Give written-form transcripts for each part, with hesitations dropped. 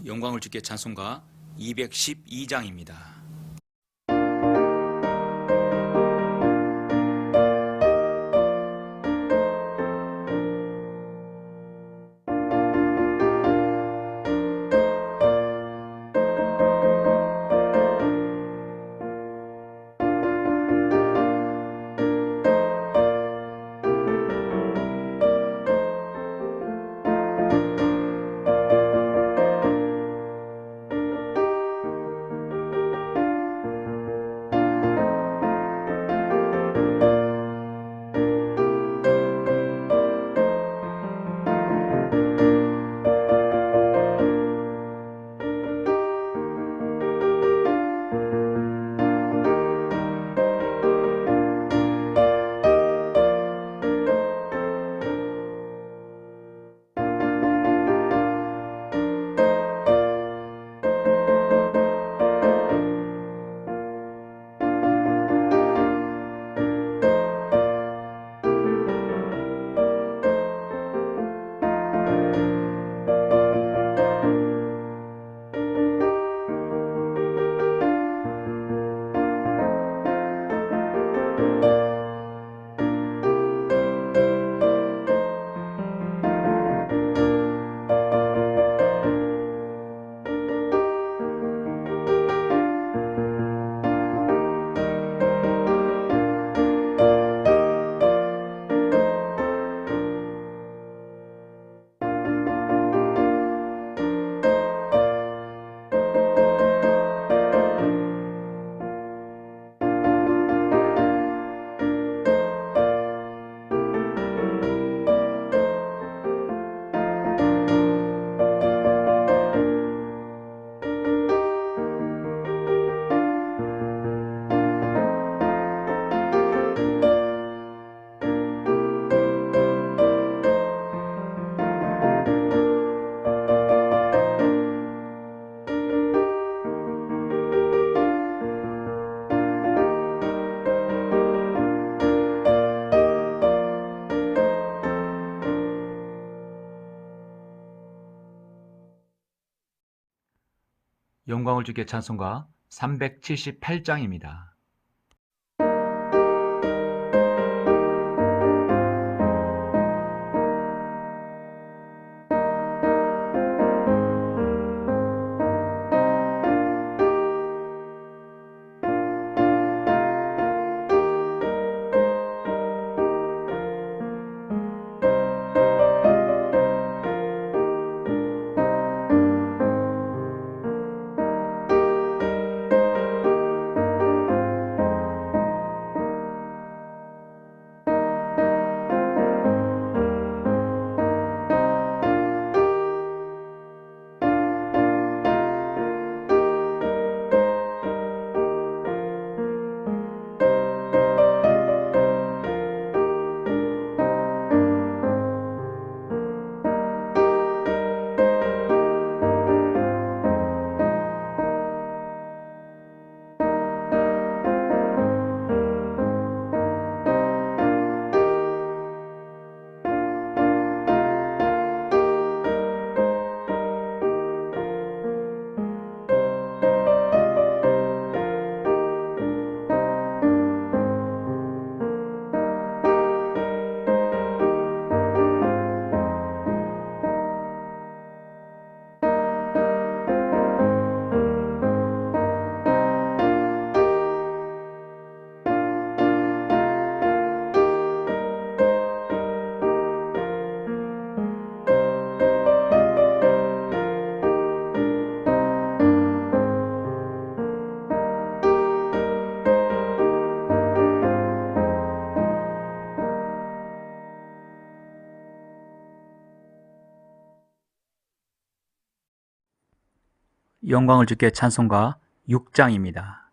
영광을 주께 찬송가 212장입니다. 영광을 주께 찬송가 378장입니다. 영광을 주께 찬송가 6장입니다.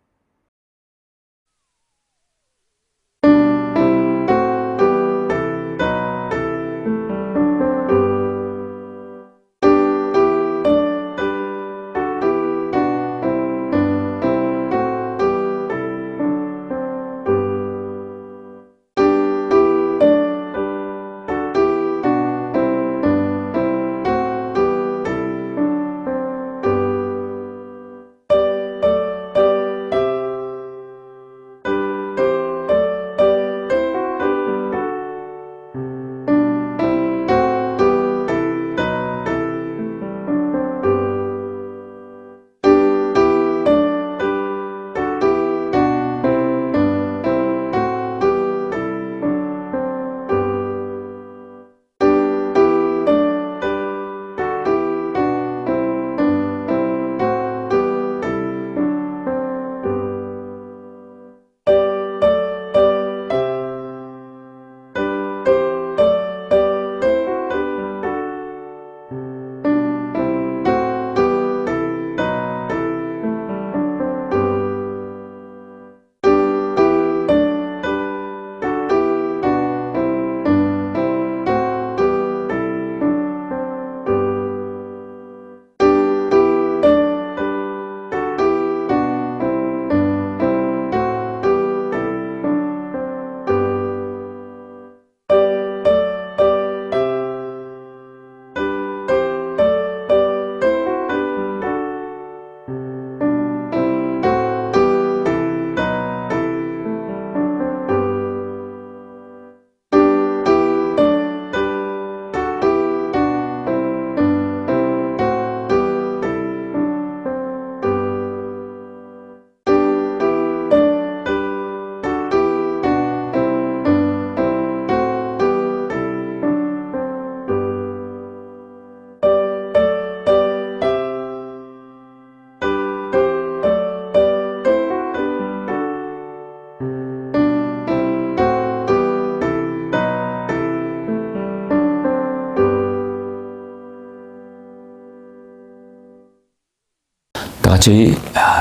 같이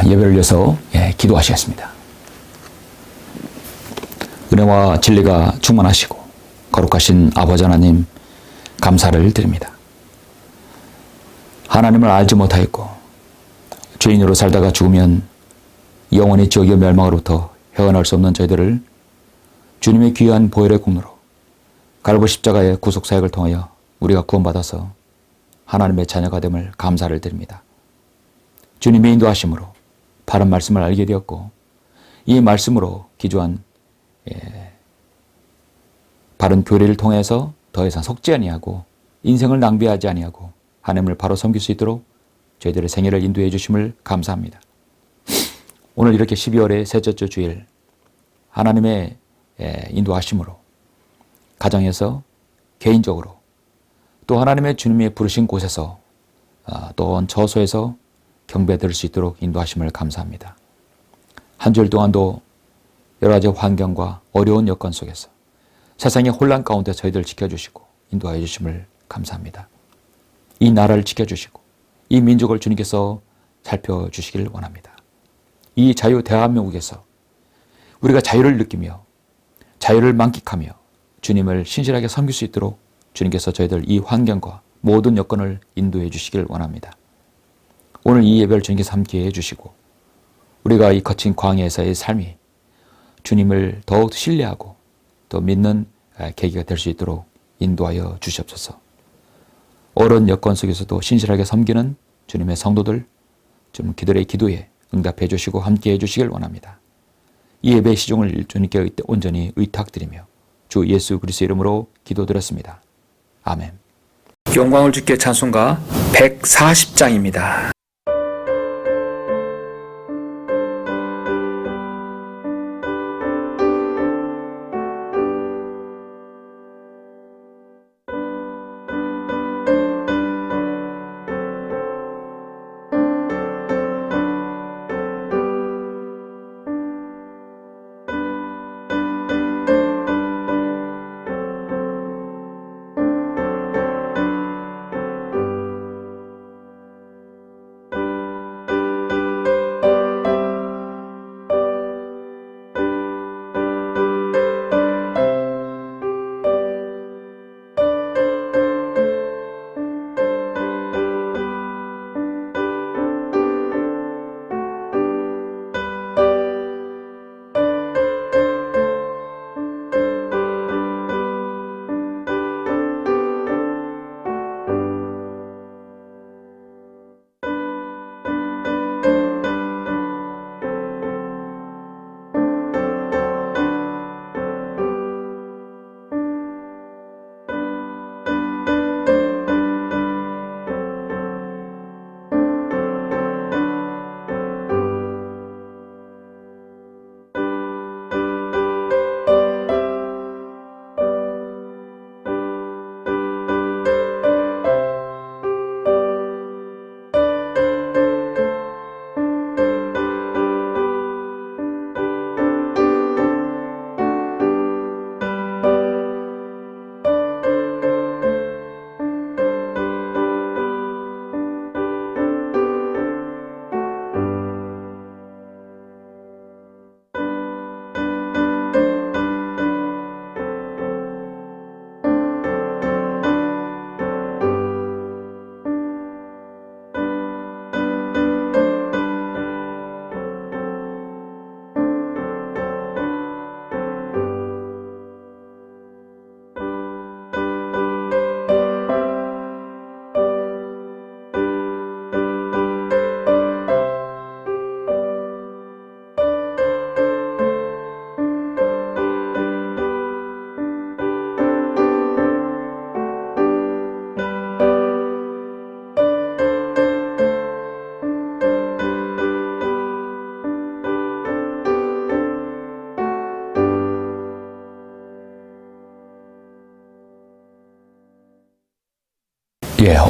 예배를 위해서 기도하시겠습니다. 은혜와 진리가 충만하시고 거룩하신 아버지 하나님 감사를 드립니다. 하나님을 알지 못하였고 죄인으로 살다가 죽으면 영원히 지옥의 멸망으로부터 헤어날 수 없는 저희들을 주님의 귀한 보혈의 공로로 갈보 십자가의 구속사역을 통하여 우리가 구원받아서 하나님의 자녀가 됨을 감사를 드립니다. 주님의 인도하심으로 바른 말씀을 알게 되었고 이 말씀으로 기초한 바른 교리를 통해서 더 이상 속지 아니하고 인생을 낭비하지 아니하고 하나님을 바로 섬길 수 있도록 저희들의 생애를 인도해 주심을 감사합니다. 오늘 이렇게 12월의 셋째 주 주일 하나님의 인도하심으로 가정에서 개인적으로 또 하나님의 주님의 부르신 곳에서 또한 처소에서 경배 드릴 수 있도록 인도하심을 감사합니다. 한 주일 동안도 여러 가지 환경과 어려운 여건 속에서 세상의 혼란 가운데 저희들을 지켜주시고 인도하여 주심을 감사합니다. 이 나라를 지켜주시고 이 민족을 주님께서 살펴주시기를 원합니다. 이 자유 대한민국에서 우리가 자유를 느끼며 자유를 만끽하며 주님을 신실하게 섬길 수 있도록 주님께서 저희들 이 환경과 모든 여건을 인도해 주시기를 원합니다. 오늘 이 예배를 주님께서 함께 해주시고 우리가 이 거친 광야에서의 삶이 주님을 더욱 신뢰하고 또 믿는 계기가 될 수 있도록 인도하여 주시옵소서. 어려운 여건 속에서도 신실하게 섬기는 주님의 성도들 좀 그들의 기도에 응답해 주시고 함께 해 주시길 원합니다. 이 예배의 시종을 주님께 온전히 의탁드리며 주 예수 그리스도의 이름으로 기도드렸습니다. 아멘. 영광을 주께 찬송가 140장입니다.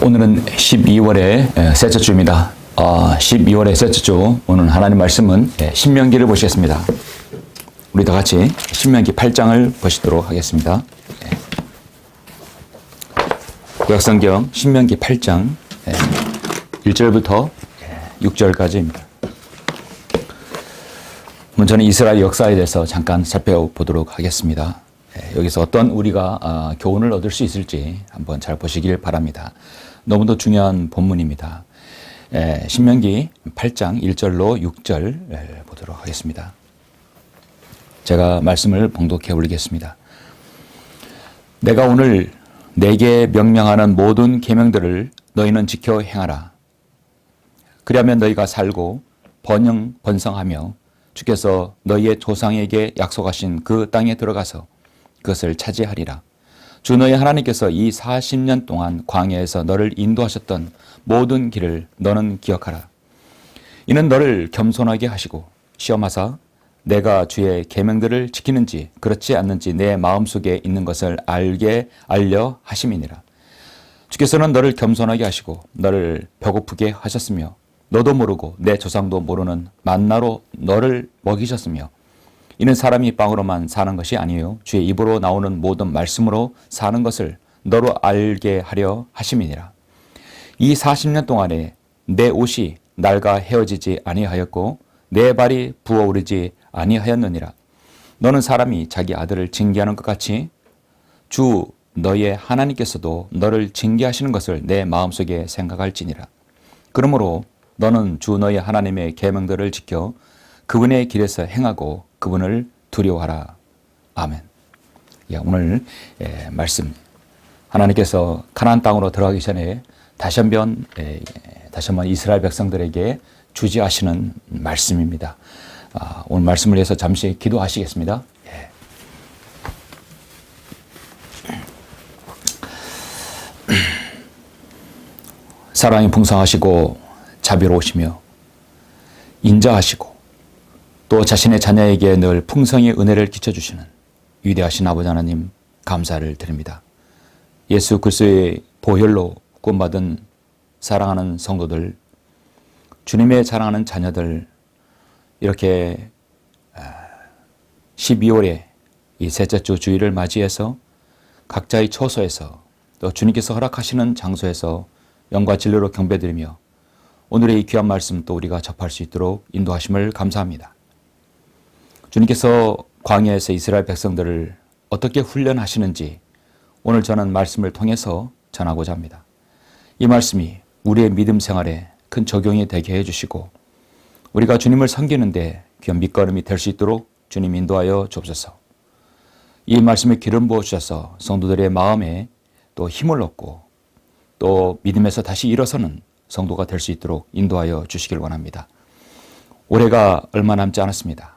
오늘은 12월의 셋째 주입니다. 12월의 셋째 주 오늘 하나님 말씀은 신명기를 보시겠습니다. 우리 다 같이 신명기 8장을 보시도록 하겠습니다. 구약성경 신명기 8장 1절부터 6절까지입니다. 저는 이스라엘 역사에 대해서 잠깐 살펴보도록 하겠습니다. 여기서 어떤 우리가 교훈을 얻을 수 있을지 한번 잘 보시길 바랍니다. 너무도 중요한 본문입니다. 신명기 8장 1절로 6절 보도록 하겠습니다. 제가 말씀을 봉독해 올리겠습니다. 내가 오늘 내게 명령하는 모든 계명들을 너희는 지켜 행하라. 그리하면 너희가 살고 번성하며 주께서 너희의 조상에게 약속하신 그 땅에 들어가서 그것을 차지하리라. 주 너희 하나님께서 이 40년 동안 광야에서 너를 인도하셨던 모든 길을 너는 기억하라. 이는 너를 겸손하게 하시고 시험하사 내가 주의 계명들을 지키는지 그렇지 않는지 내 마음속에 있는 것을 알려 하심이니라. 주께서는 너를 겸손하게 하시고 너를 배고프게 하셨으며 너도 모르고 내 조상도 모르는 만나로 너를 먹이셨으며 이는 사람이 빵으로만 사는 것이 아니요 주의 입으로 나오는 모든 말씀으로 사는 것을 너로 알게 하려 하심이니라. 이 40년 동안에 내 옷이 낡아 헤어지지 아니하였고 내 발이 부어오르지 아니하였느니라. 너는 사람이 자기 아들을 징계하는 것 같이 주 너의 하나님께서도 너를 징계하시는 것을 내 마음속에 생각할지니라. 그러므로 너는 주 너의 하나님의 계명들을 지켜 그분의 길에서 행하고 그분을 두려워하라. 아멘. 오늘 말씀 하나님께서 가나안 땅으로 들어가기 전에 다시 한번 이스라엘 백성들에게 주지하시는 말씀입니다. 오늘 말씀을 위해서 잠시 기도하시겠습니다. 사랑이 풍성하시고 자비로우시며 인자하시고 또 자신의 자녀에게 늘 풍성히 은혜를 끼쳐주시는 위대하신 아버지 하나님 감사를 드립니다. 예수 그리스도의 보혈로 구원받은 사랑하는 성도들, 주님의 사랑하는 자녀들, 이렇게 12월에 이 셋째 주 주일을 맞이해서 각자의 처소에서 또 주님께서 허락하시는 장소에서 영과 진리로 경배드리며 오늘의 이 귀한 말씀 또 우리가 접할 수 있도록 인도하심을 감사합니다. 주님께서 광야에서 이스라엘 백성들을 어떻게 훈련하시는지 오늘 저는 말씀을 통해서 전하고자 합니다. 이 말씀이 우리의 믿음 생활에 큰 적용이 되게 해주시고 우리가 주님을 섬기는데 귀한 밑거름이 될 수 있도록 주님 인도하여 주옵소서. 이 말씀에 기름 부어주셔서 성도들의 마음에 또 힘을 얻고 또 믿음에서 다시 일어서는 성도가 될 수 있도록 인도하여 주시길 원합니다. 올해가 얼마 남지 않았습니다.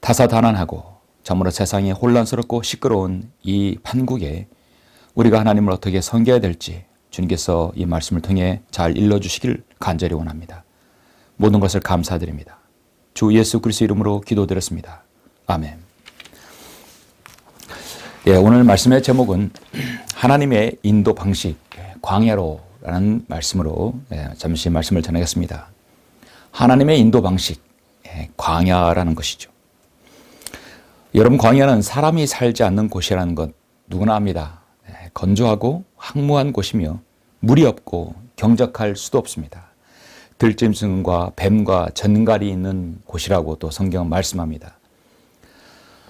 다사다난하고 참으로 세상이 혼란스럽고 시끄러운 이 판국에 우리가 하나님을 어떻게 섬겨야 될지 주님께서 이 말씀을 통해 잘 일러주시길 간절히 원합니다. 모든 것을 감사드립니다. 주 예수 그리스도 이름으로 기도드렸습니다. 아멘. 오늘 말씀의 제목은 하나님의 인도 방식, 광야로라는 말씀으로 잠시 말씀을 전하겠습니다. 하나님의 인도 방식, 광야라는 것이죠. 여러분, 광야는 사람이 살지 않는 곳이라는 것 누구나 압니다. 건조하고 황무한 곳이며 물이 없고 경작할 수도 없습니다. 들짐승과 뱀과 전갈이 있는 곳이라고 또 성경은 말씀합니다.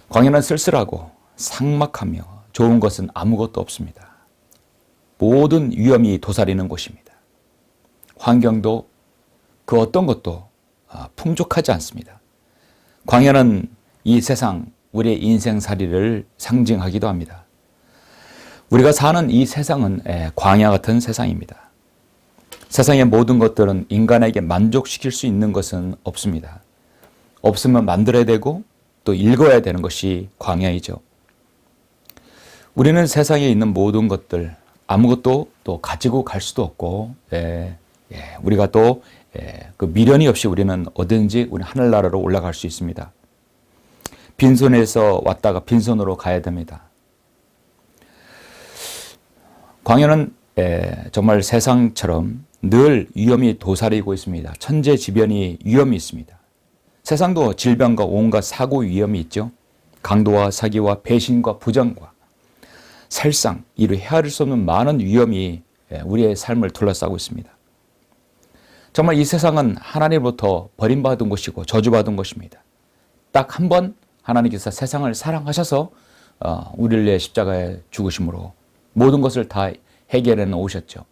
광야는 쓸쓸하고 삭막하며 좋은 것은 아무것도 없습니다. 모든 위험이 도사리는 곳입니다. 환경도 그 어떤 것도 풍족하지 않습니다. 광야는 이 세상, 우리의 인생살이를 상징하기도 합니다. 우리가 사는 이 세상은 광야 같은 세상입니다. 세상의 모든 것들은 인간에게 만족시킬 수 있는 것은 없습니다. 없으면 만들어야 되고 또 읽어야 되는 것이 광야이죠. 우리는 세상에 있는 모든 것들 아무것도 또 가지고 갈 수도 없고 우리가 또 그 미련이 없이 우리는 어딘지 우리 하늘나라로 올라갈 수 있습니다. 빈손에서 왔다가 빈손으로 가야 됩니다. 광야는 정말 세상처럼 늘 위험이 도사리고 있습니다. 천재지변이 위험이 있습니다. 세상도 질병과 온갖 사고 위험이 있죠. 강도와 사기와 배신과 부정과 살상, 이루 헤아릴 수 없는 많은 위험이 우리의 삶을 둘러싸고 있습니다. 정말 이 세상은 하나님으로부터 버림받은 곳이고 저주받은 곳입니다. 딱 한 번 하나님께서 세상을 사랑하셔서 우리를 위해 십자가에 죽으심으로 모든 것을 다 해결해 놓으셨죠.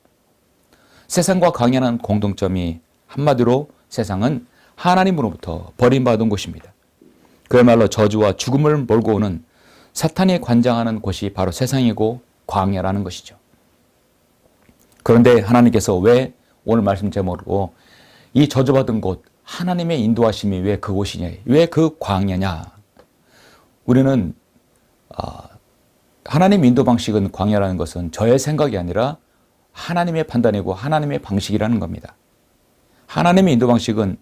세상과 광야는 공통점이 한마디로 세상은 하나님으로부터 버림받은 곳입니다. 그야말로 저주와 죽음을 몰고 오는 사탄이 관장하는 곳이 바로 세상이고 광야라는 것이죠. 그런데 하나님께서 왜 오늘 말씀 제목으로 이 저주받은 곳, 하나님의 인도하심이 왜 그곳이냐, 왜 그 광야냐. 우리는 하나님 인도 방식은 광야라는 것은 저의 생각이 아니라 하나님의 판단이고 하나님의 방식이라는 겁니다. 하나님의 인도 방식은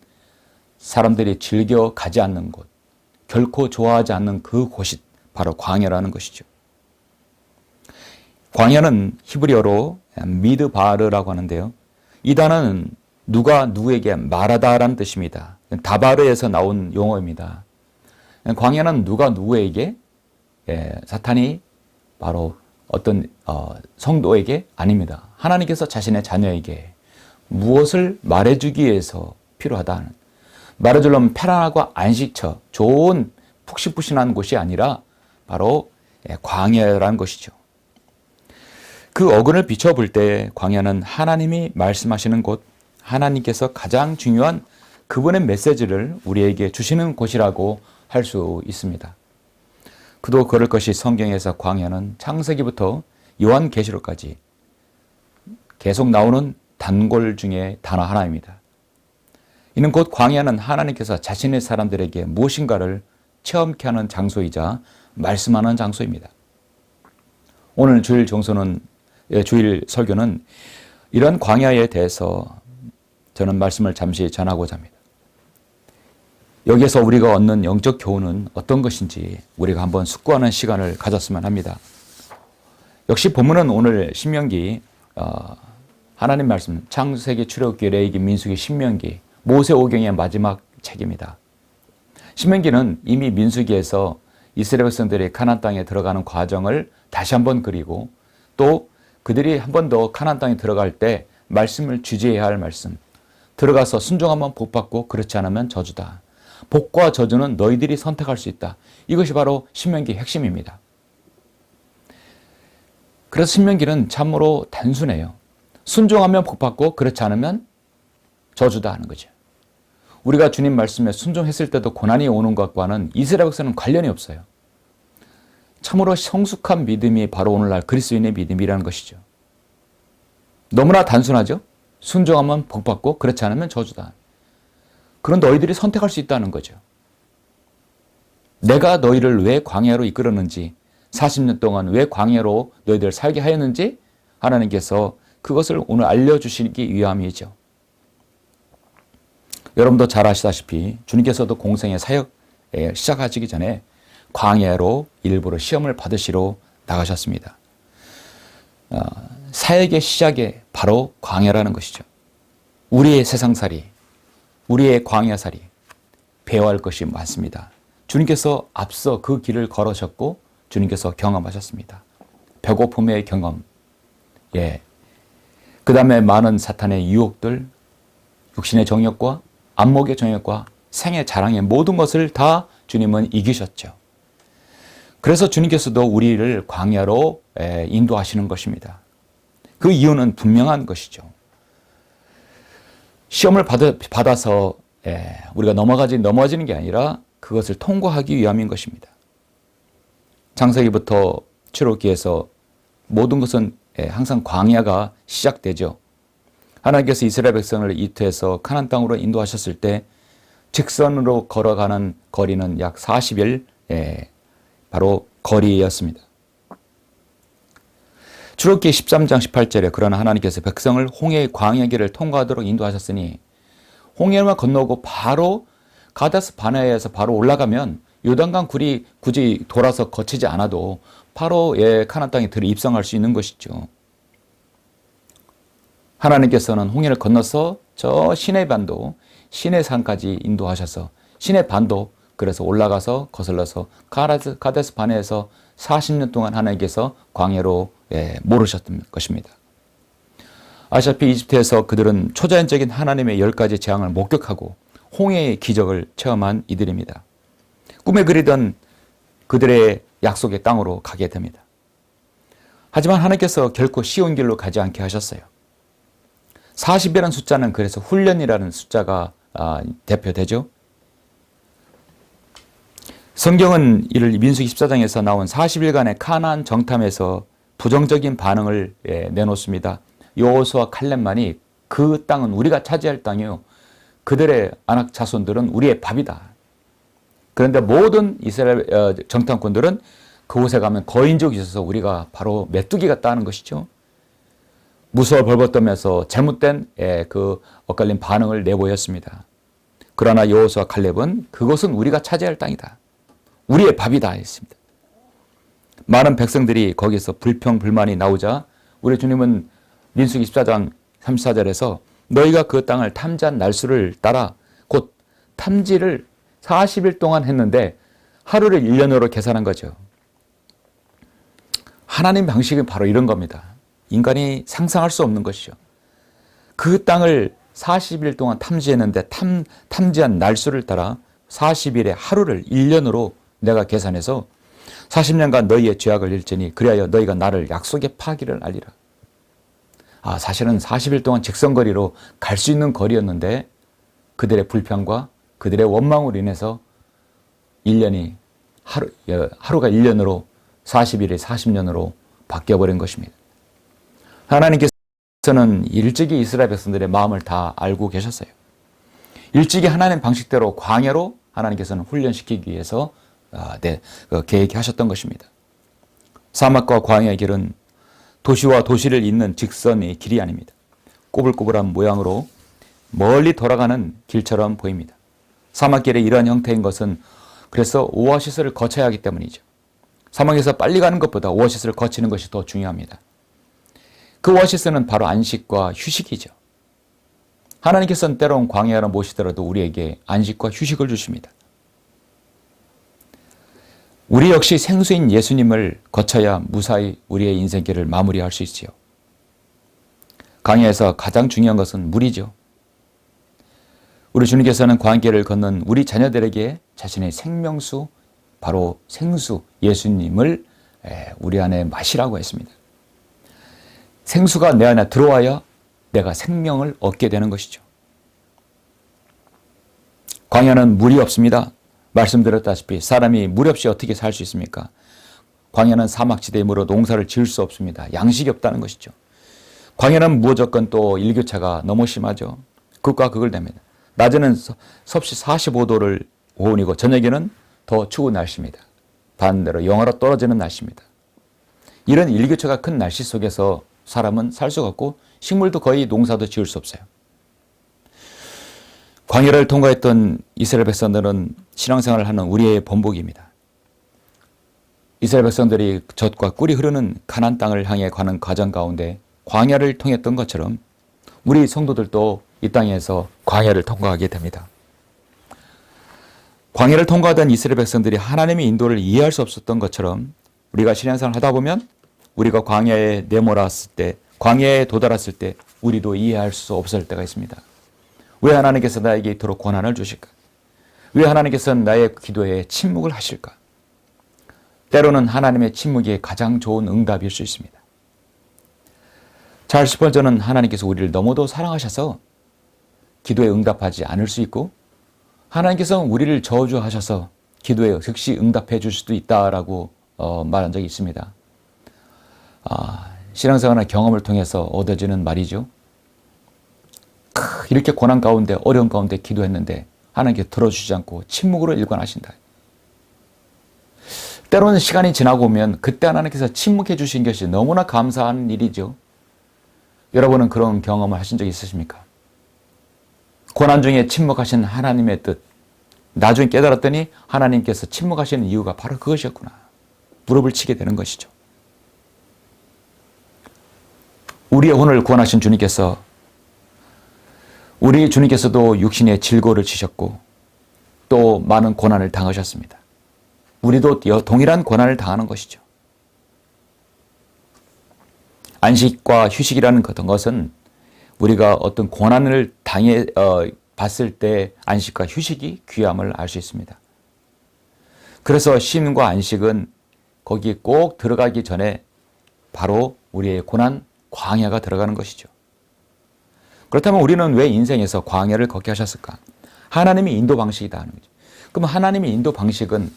사람들이 즐겨 가지 않는 곳, 결코 좋아하지 않는 그곳이 바로 광야라는 것이죠. 광야는 히브리어로 미드바르라고 하는데요. 이 단어는 누가 누구에게 말하다라는 뜻입니다. 다바르에서 나온 용어입니다. 광야는 누가 누구에게, 사탄이 바로 어떤 성도에게 아닙니다. 하나님께서 자신의 자녀에게 무엇을 말해주기 위해서 필요하다는, 말해주려면 편안하고 안식처, 좋은 푹신푹신한 곳이 아니라 바로 광야라는 것이죠. 그 어근을 비춰볼 때 광야는 하나님이 말씀하시는 곳, 하나님께서 가장 중요한 그분의 메시지를 우리에게 주시는 곳이라고 할 수 있습니다. 그도 그럴 것이 성경에서 광야는 창세기부터 요한계시록까지 계속 나오는 단골 중에 단어 하나입니다. 이는 곧 광야는 하나님께서 자신의 사람들에게 무엇인가를 체험케 하는 장소이자 말씀하는 장소입니다. 오늘 주일 설교는 이런 광야에 대해서 저는 말씀을 잠시 전하고자 합니다. 여기에서 우리가 얻는 영적 교훈은 어떤 것인지 우리가 한번 숙고하는 시간을 가졌으면 합니다. 역시 본문은 오늘 신명기, 하나님 말씀, 창세기, 출애굽기, 레위기, 민수기, 신명기, 모세오경의 마지막 책입니다. 신명기는 이미 민수기에서 이스라엘 백성들이 가나안 땅에 들어가는 과정을 다시 한번 그리고 또 그들이 한 번 더 가나안 땅에 들어갈 때 말씀을 주제해야 할 말씀, 들어가서 순종하면 복받고 그렇지 않으면 저주다. 복과 저주는 너희들이 선택할 수 있다. 이것이 바로 신명기의 핵심입니다. 그래서 신명기는 참으로 단순해요. 순종하면 복받고 그렇지 않으면 저주다 하는 거죠. 우리가 주님 말씀에 순종했을 때도 고난이 오는 것과는 이스라엘 백성은 관련이 없어요. 참으로 성숙한 믿음이 바로 오늘날 그리스도인의 믿음이라는 것이죠. 너무나 단순하죠. 순종하면 복받고 그렇지 않으면 저주다. 그런 너희들이 선택할 수 있다는 거죠. 내가 너희를 왜 광야로 이끌었는지, 40년 동안 왜 광야로 너희들을 살게 하였는지 하나님께서 그것을 오늘 알려주시기 위함이죠. 여러분도 잘 아시다시피 주님께서도 공생의 사역 시작하시기 전에 광야로 일부러 시험을 받으시러 나가셨습니다. 사역의 시작에 바로 광야라는 것이죠. 우리의 세상살이, 우리의 광야살이 배워야 할 것이 많습니다. 주님께서 앞서 그 길을 걸으셨고 주님께서 경험하셨습니다. 배고픔의 경험, 그 다음에 많은 사탄의 유혹들, 육신의 정욕과 안목의 정욕과 생의 자랑의 모든 것을 다 주님은 이기셨죠. 그래서 주님께서도 우리를 광야로 인도하시는 것입니다. 그 이유는 분명한 것이죠. 시험을 받아서 우리가 넘어지는 게 아니라 그것을 통과하기 위함인 것입니다. 창세기부터 출애굽기에서 모든 것은 항상 광야가 시작되죠. 하나님께서 이스라엘 백성을 이투해서 가나안 땅으로 인도하셨을 때 직선으로 걸어가는 거리는 약 40일 바로 거리였습니다. 출애굽기 13장 18절에 그러나 하나님께서 백성을 홍해의 광야길을 통과하도록 인도하셨으니 홍해만 건너고 바로 가데스 바네아에서 바로 올라가면 요단강 굴이 굳이 돌아서 거치지 않아도 바로 가나안 땅에 들어 입성할 수 있는 것이죠. 하나님께서는 홍해를 건너서 저 시내 반도, 시내 산까지 인도하셔서 시내 반도 그래서 올라가서 거슬러서 가데스 바네아에서 40년 동안 하나님께서 광야로 모르셨던 것입니다. 아시다시피 이집트에서 그들은 초자연적인 하나님의 10가지 재앙을 목격하고 홍해의 기적을 체험한 이들입니다. 꿈에 그리던 그들의 약속의 땅으로 가게 됩니다. 하지만 하나님께서 결코 쉬운 길로 가지 않게 하셨어요. 40이라는 숫자는 그래서 훈련이라는 숫자가 대표되죠. 성경은 이를 민수기 14장에서 나온 40일간의 카나안 정탐에서 부정적인 반응을 내놓습니다. 여호수아 칼렙만이 그 땅은 우리가 차지할 땅이요, 그들의 아낙 자손들은 우리의 밥이다. 그런데 모든 이스라엘 정탐꾼들은 그곳에 가면 거인족이 있어서 우리가 바로 메뚜기 같다는 것이죠. 무서워 벌벌떠면서 잘못된 그 엇갈린 반응을 내보였습니다. 그러나 여호수아 칼렙은 그것은 우리가 차지할 땅이다, 우리의 밥이다 했습니다. 많은 백성들이 거기서 불평불만이 나오자 우리 주님은 민수기 14장 34절에서 너희가 그 땅을 탐지한 날수를 따라 곧 탐지를 40일 동안 했는데 하루를 1년으로 계산한 거죠. 하나님 방식은 바로 이런 겁니다. 인간이 상상할 수 없는 것이죠. 그 땅을 40일 동안 탐지했는데 탐지한 날수를 따라 40일의 하루를 1년으로 내가 계산해서 40년간 너희의 죄악을 일지니 그리하여 너희가 나를 약속의 파기를 알리라. 사실은 40일 동안 직선거리로 갈 수 있는 거리였는데 그들의 불평과 그들의 원망으로 인해서 1년이 하루가 1년으로 40일이 40년으로 바뀌어버린 것입니다. 하나님께서는 일찍이 이스라엘 백성들의 마음을 다 알고 계셨어요. 일찍이 하나님 방식대로 광야로 하나님께서는 훈련시키기 위해서 계획하셨던 것입니다. 사막과 광야의 길은 도시와 도시를 잇는 직선의 길이 아닙니다. 꼬불꼬불한 모양으로 멀리 돌아가는 길처럼 보입니다. 사막길의 이러한 형태인 것은 그래서 오아시스를 거쳐야 하기 때문이죠. 사막에서 빨리 가는 것보다 오아시스를 거치는 것이 더 중요합니다. 그 오아시스는 바로 안식과 휴식이죠. 하나님께서는 때론 광야로 모시더라도 우리에게 안식과 휴식을 주십니다. 우리 역시 생수인 예수님을 거쳐야 무사히 우리의 인생길을 마무리할 수 있지요. 광야에서 가장 중요한 것은 물이죠. 우리 주님께서는 광야길을 걷는 우리 자녀들에게 자신의 생명수, 바로 생수 예수님을 우리 안에 마시라고 했습니다. 생수가 내 안에 들어와야 내가 생명을 얻게 되는 것이죠. 광야는 물이 없습니다. 말씀드렸다시피 사람이 물 없이 어떻게 살 수 있습니까? 광야는 사막지대이므로 농사를 지을 수 없습니다. 양식이 없다는 것이죠. 광야는 무조건 또 일교차가 너무 심하죠. 극과 극을 됩니다. 낮에는 섭씨 45도를 오온이고 저녁에는 더 추운 날씨입니다. 반대로 영하로 떨어지는 날씨입니다. 이런 일교차가 큰 날씨 속에서 사람은 살 수가 없고 식물도 거의 농사도 지을 수 없어요. 광야를 통과했던 이스라엘 백성들은 신앙생활을 하는 우리의 본보기입니다. 이스라엘 백성들이 젖과 꿀이 흐르는 가나안 땅을 향해 가는 과정 가운데 광야를 통했던 것처럼 우리 성도들도 이 땅에서 광야를 통과하게 됩니다. 광야를 통과하던 이스라엘 백성들이 하나님의 인도를 이해할 수 없었던 것처럼 우리가 신앙생활을 하다 보면 우리가 광야에 내몰았을 때, 광야에 도달했을 때 우리도 이해할 수 없을 때가 있습니다. 왜 하나님께서 나에게 이토록 고난을 주실까? 왜 하나님께서는 나의 기도에 침묵을 하실까? 때로는 하나님의 침묵이 가장 좋은 응답일 수 있습니다. 찰스 스펄전은 하나님께서 우리를 너무도 사랑하셔서 기도에 응답하지 않을 수 있고 하나님께서는 우리를 저주하셔서 기도에 즉시 응답해 줄 수도 있다라고 말한 적이 있습니다. 신앙생활의 경험을 통해서 얻어지는 말이죠. 이렇게 고난 가운데 어려운 가운데 기도했는데 하나님께 들어주지 않고 침묵으로 일관하신다. 때로는 시간이 지나고 오면 그때 하나님께서 침묵해 주신 것이 너무나 감사한 일이죠. 여러분은 그런 경험을 하신 적 있으십니까? 고난 중에 침묵하신 하나님의 뜻, 나중에 깨달았더니 하나님께서 침묵하시는 이유가 바로 그것이었구나. 무릎을 치게 되는 것이죠. 우리의 혼을 구원하신 주님께서 우리 주님께서도 육신의 질고를 지셨고 또 많은 고난을 당하셨습니다. 우리도 동일한 고난을 당하는 것이죠. 안식과 휴식이라는 것은 우리가 어떤 고난을 당해 봤을 때 안식과 휴식이 귀함을 알 수 있습니다. 그래서 쉼과 안식은 거기 꼭 들어가기 전에 바로 우리의 고난, 광야가 들어가는 것이죠. 그렇다면 우리는 왜 인생에서 광야를 걷게 하셨을까? 하나님의 인도 방식이다 하는 거죠. 그럼 하나님의 인도 방식은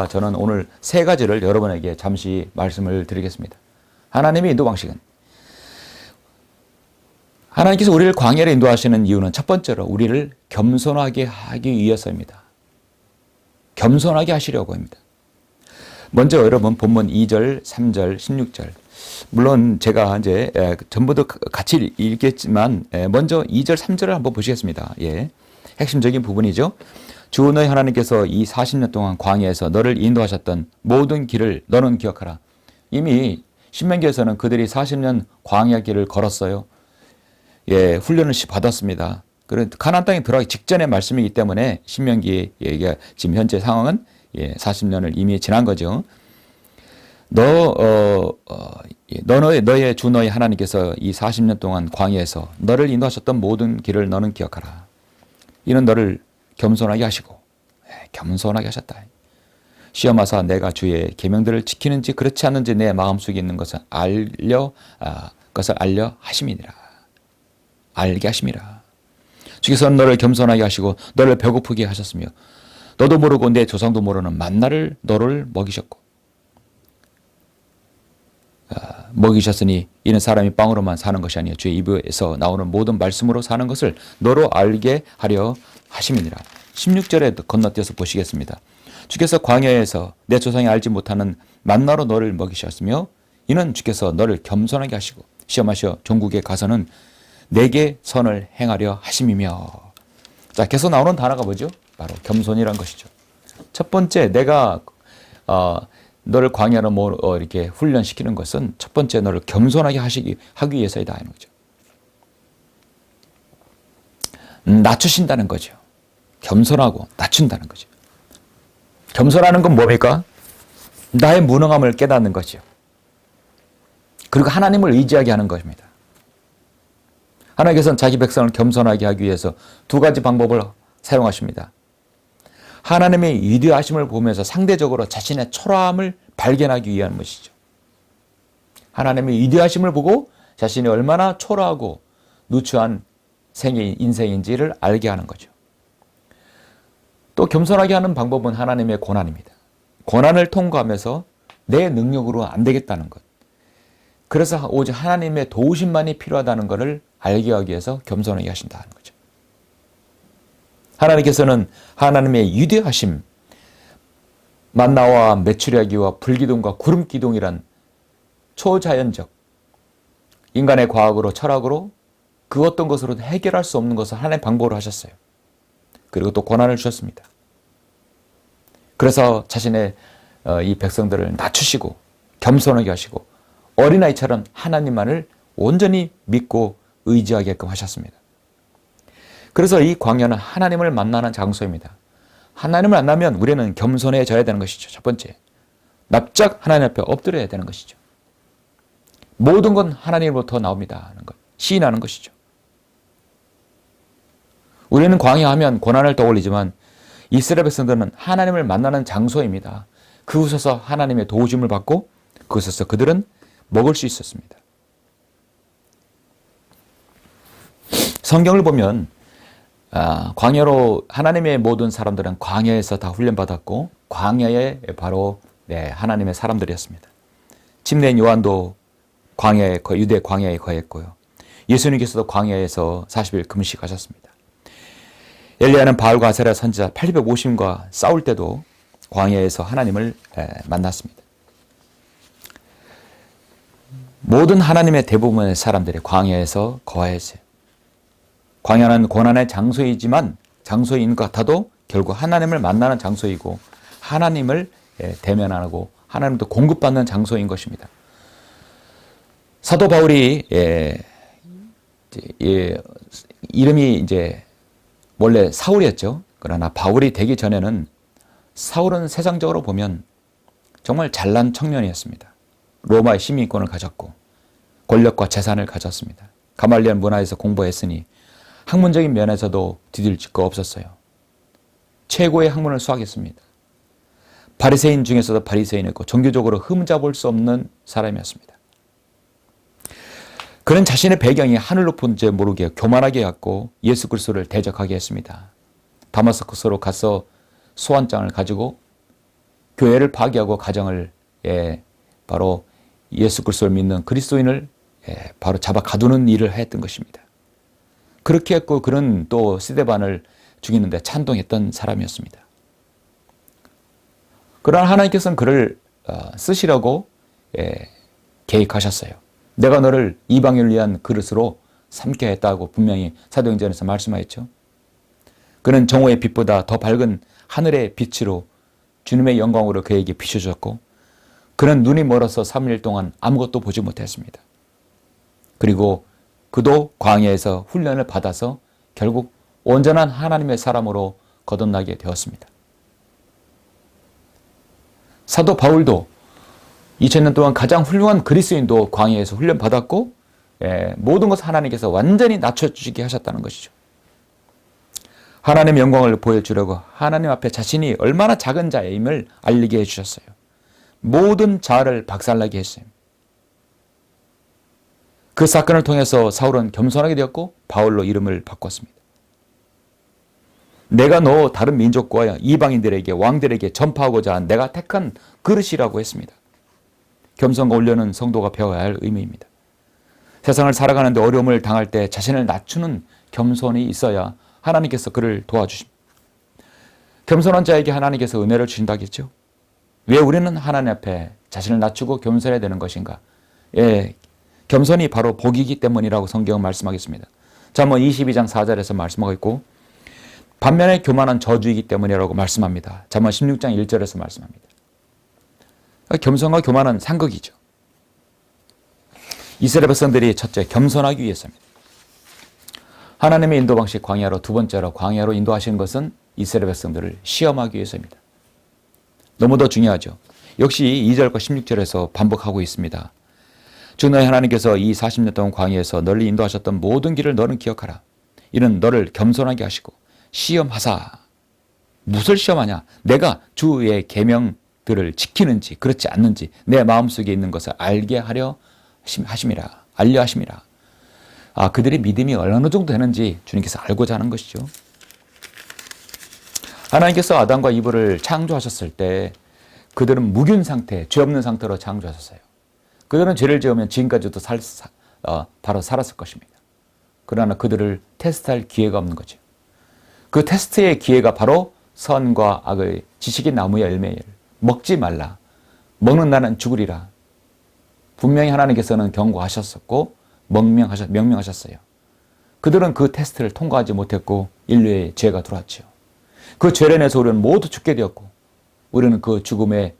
저는 오늘 세 가지를 여러분에게 잠시 말씀을 드리겠습니다. 하나님의 인도 방식은 하나님께서 우리를 광야로 인도하시는 이유는 첫 번째로 우리를 겸손하게 하기 위해서입니다. 겸손하게 하시려고 합니다. 먼저 여러분 본문 2절, 3절, 16절. 물론 제가 이제 전부 다 같이 읽겠지만 먼저 2절, 3절을 한번 보시겠습니다. 예. 핵심적인 부분이죠. 주 너희 하나님께서 이 40년 동안 광야에서 너를 인도하셨던 모든 길을 너는 기억하라. 이미 신명기에서는 그들이 40년 광야 길을 걸었어요. 예, 훈련을 받았습니다. 가나안 땅에 들어가기 직전의 말씀이기 때문에 신명기 얘기가 지금 현재 상황은 40년을 이미 지난 거죠. 너의 주 너희 하나님께서 이 40년 동안 광야에서 너를 인도하셨던 모든 길을 너는 기억하라. 이는 너를 겸손하게 하시고 겸손하게 하셨다. 시험하사 내가 주의 계명들을 지키는지 그렇지 않는지 내 마음속에 있는 것을 알려 하심이니라. 알게 하심이라. 주께서는 너를 겸손하게 하시고 너를 배고프게 하셨으며 너도 모르고 내 조상도 모르는 만나를 너를 먹이셨고 먹이셨으니 이는 사람이 빵으로만 사는 것이 아니요 주의 입에서 나오는 모든 말씀으로 사는 것을 너로 알게 하려 하심이니라. 16절에 건너뛰어서 보시겠습니다. 주께서 광야에서 내 조상이 알지 못하는 만나로 너를 먹이셨으며 이는 주께서 너를 겸손하게 하시고 시험하셔 종국에 가서는 내게 선을 행하려 하심이며. 자, 계속 나오는 단어가 뭐죠? 바로 겸손이란 것이죠. 첫 번째, 내가 너를 광야로 이렇게 훈련시키는 것은 첫 번째 너를 겸손하게 하기 위해서이다 하는 거죠. 낮추신다는 거죠. 겸손하고 낮춘다는 거죠. 겸손하는 건 뭡니까? 나의 무능함을 깨닫는 거죠. 그리고 하나님을 의지하게 하는 것입니다. 하나님께서는 자기 백성을 겸손하게 하기 위해서 두 가지 방법을 사용하십니다. 하나님의 위대하심을 보면서 상대적으로 자신의 초라함을 발견하기 위한 것이죠. 하나님의 위대하심을 보고 자신이 얼마나 초라하고 누추한 인생인지를 알게 하는 거죠. 또 겸손하게 하는 방법은 하나님의 고난입니다. 고난을 통과하면서 내 능력으로 안 되겠다는 것. 그래서 오직 하나님의 도우심만이 필요하다는 것을 알게 하기 위해서 겸손하게 하신다는 거죠. 하나님께서는 하나님의 위대하심, 만나와 메추리하기와 불기둥과 구름기둥이란 초자연적 인간의 과학으로 철학으로 그 어떤 것으로도 해결할 수 없는 것을 하나님의 방법으로 하셨어요. 그리고 또 고난을 주셨습니다. 그래서 자신의 이 백성들을 낮추시고 겸손하게 하시고 어린아이처럼 하나님만을 온전히 믿고 의지하게끔 하셨습니다. 그래서 이 광야는 하나님을 만나는 장소입니다. 하나님을 만나면 우리는 겸손해져야 되는 것이죠. 첫 번째, 납작 하나님 앞에 엎드려야 되는 것이죠. 모든 건 하나님으로부터 나옵니다 하는 것, 시인하는 것이죠. 우리는 광야하면 고난을 떠올리지만 이스라엘 백성들은 하나님을 만나는 장소입니다. 그곳에서 하나님의 도우심을 받고 그곳에서 그들은 먹을 수 있었습니다. 성경을 보면 광야로 하나님의 모든 사람들은 광야에서 다 훈련받았고 광야에 바로 하나님의 사람들이었습니다. 침례인 요한도 유대 광야에 거했고요. 예수님께서도 광야에서 40일 금식하셨습니다. 엘리야는 바알과 아세라 선지자 850과 싸울 때도 광야에서 하나님을 만났습니다. 모든 하나님의 대부분의 사람들이 광야에서 거했어요. 광야는 고난의 장소인 것 같아도 결국 하나님을 만나는 장소이고 하나님을 대면하고 하나님도 공급받는 장소인 것입니다. 사도 바울이 이름이 이제 원래 사울이었죠. 그러나 바울이 되기 전에는 사울은 세상적으로 보면 정말 잘난 청년이었습니다. 로마의 시민권을 가졌고 권력과 재산을 가졌습니다. 가말리엘 문화에서 공부했으니 학문적인 면에서도 뒤들칠 거 없었어요. 최고의 학문을 수학했습니다. 바리새인 중에서도 바리새인이었고 종교적으로 흠잡을 수 없는 사람이었습니다. 그는 자신의 배경이 하늘 높은 줄 모르게 교만하게 갖고 예수 그리스도를 대적하게 했습니다. 다마스커스로 가서 소환장을 가지고 교회를 파괴하고 가정을 바로 예수 그리스도를 믿는 그리스도인을 바로 잡아 가두는 일을 했던 것입니다. 그렇게 했고 그는 또 스데반을 죽이는데 찬동했던 사람이었습니다. 그러나 하나님께서는 그를 쓰시려고 계획하셨어요. 내가 너를 이방인을 위한 그릇으로 삼게 했다고 분명히 사도행전에서 말씀하였죠. 그는 정오의 빛보다 더 밝은 하늘의 빛으로 주님의 영광으로 그에게 비춰졌고 그는 눈이 멀어서 3일 동안 아무것도 보지 못했습니다. 그리고 그도 광야에서 훈련을 받아서 결국 온전한 하나님의 사람으로 거듭나게 되었습니다. 사도 바울도 2000년 동안 가장 훌륭한 그리스도인도 광야에서 훈련받았고 모든 것을 하나님께서 완전히 낮춰주시게 하셨다는 것이죠. 하나님의 영광을 보여주려고 하나님 앞에 자신이 얼마나 작은 자임을 알리게 해주셨어요. 모든 자아를 박살나게 했어요. 그 사건을 통해서 사울은 겸손하게 되었고 바울로 이름을 바꿨습니다. 내가 너 다른 민족과 이방인들에게 왕들에게 전파하고자 한 내가 택한 그릇이라고 했습니다. 겸손과 온유는 성도가 배워야 할 의미입니다. 세상을 살아가는데 어려움을 당할 때 자신을 낮추는 겸손이 있어야 하나님께서 그를 도와주십니다. 겸손한 자에게 하나님께서 은혜를 주신다겠죠. 왜 우리는 하나님 앞에 자신을 낮추고 겸손해야 되는 것인가? 겸손이 바로 복이기 때문이라고 성경은 말씀하겠습니다. 잠언 22장 4절에서 말씀하고 있고 반면에 교만한 저주이기 때문이라고 말씀합니다. 잠언 16장 1절에서 말씀합니다. 겸손과 교만은 상극이죠. 이스라엘 백성들이 첫째 겸손하기 위해서입니다. 하나님의 인도 방식 광야로 두 번째로 광야로 인도하시는 것은 이스라엘 백성들을 시험하기 위해서입니다. 너무도 중요하죠. 역시 2절과 16절에서 반복하고 있습니다. 주 너의 하나님께서 이 40년 동안 광야에서 너를 인도하셨던 모든 길을 너는 기억하라. 이는 너를 겸손하게 하시고 시험하사. 무엇을 시험하냐? 내가 주의 계명들을 지키는지 그렇지 않는지 내 마음속에 있는 것을 알게 하려 하심이라. 알려 하심이라. 그들의 믿음이 어느 정도 되는지 주님께서 알고자 하는 것이죠. 하나님께서 아담과 이브를 창조하셨을 때 그들은 무균 상태, 죄 없는 상태로 창조하셨어요. 그들은 죄를 지으면 지금까지도 바로 살았을 것입니다. 그러나 그들을 테스트할 기회가 없는 거죠. 그 테스트의 기회가 바로 선과 악의 지식의 나무의 열매를 먹지 말라. 먹는 나는 죽으리라. 분명히 하나님께서는 경고하셨었고 명명하셨어요. 그들은 그 테스트를 통과하지 못했고 인류의 죄가 들어왔죠. 그 죄로 인해서 우리는 모두 죽게 되었고 우리는 그 죽음의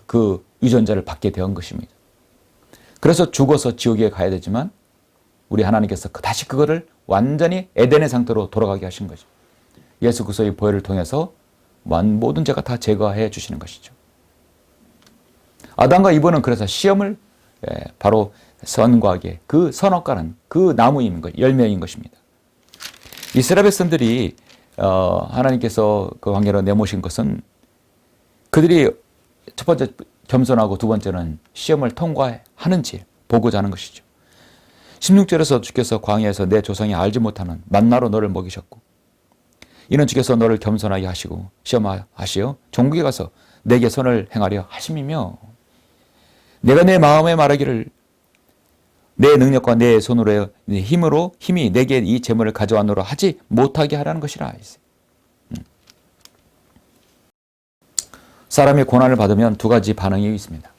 그 유전자를 받게 된 것입니다. 그래서 죽어서 지옥에 가야 되지만 우리 하나님께서 다시 그거를 완전히 에덴의 상태로 돌아가게 하신 거죠. 예수 그리스도의 보혈을 통해서 모든 죄가 다 제거해 주시는 것이죠. 아담과 이브는 그래서 시험을 바로 선과 악의 그 선악과는 그 나무인 것, 열매인 것입니다. 이스라엘 백성들이 하나님께서 그 광야로 내모신 것은 그들이 첫 번째 겸손하고 두 번째는 시험을 통과하는지 보고자 하는 것이죠. 16절에서 주께서 광야에서 내 조상이 알지 못하는 만나로 너를 먹이셨고 이는 주께서 너를 겸손하게 하시고 시험하시어 종국에 가서 내게 선을 행하려 하심이며 내가 내 마음에 말하기를 내 능력과 내 손으로 힘이 내게 이 재물을 가져왔노라 하지 못하게 하라는 것이라. 사람이 고난을 받으면 두 가지 반응이 있습니다.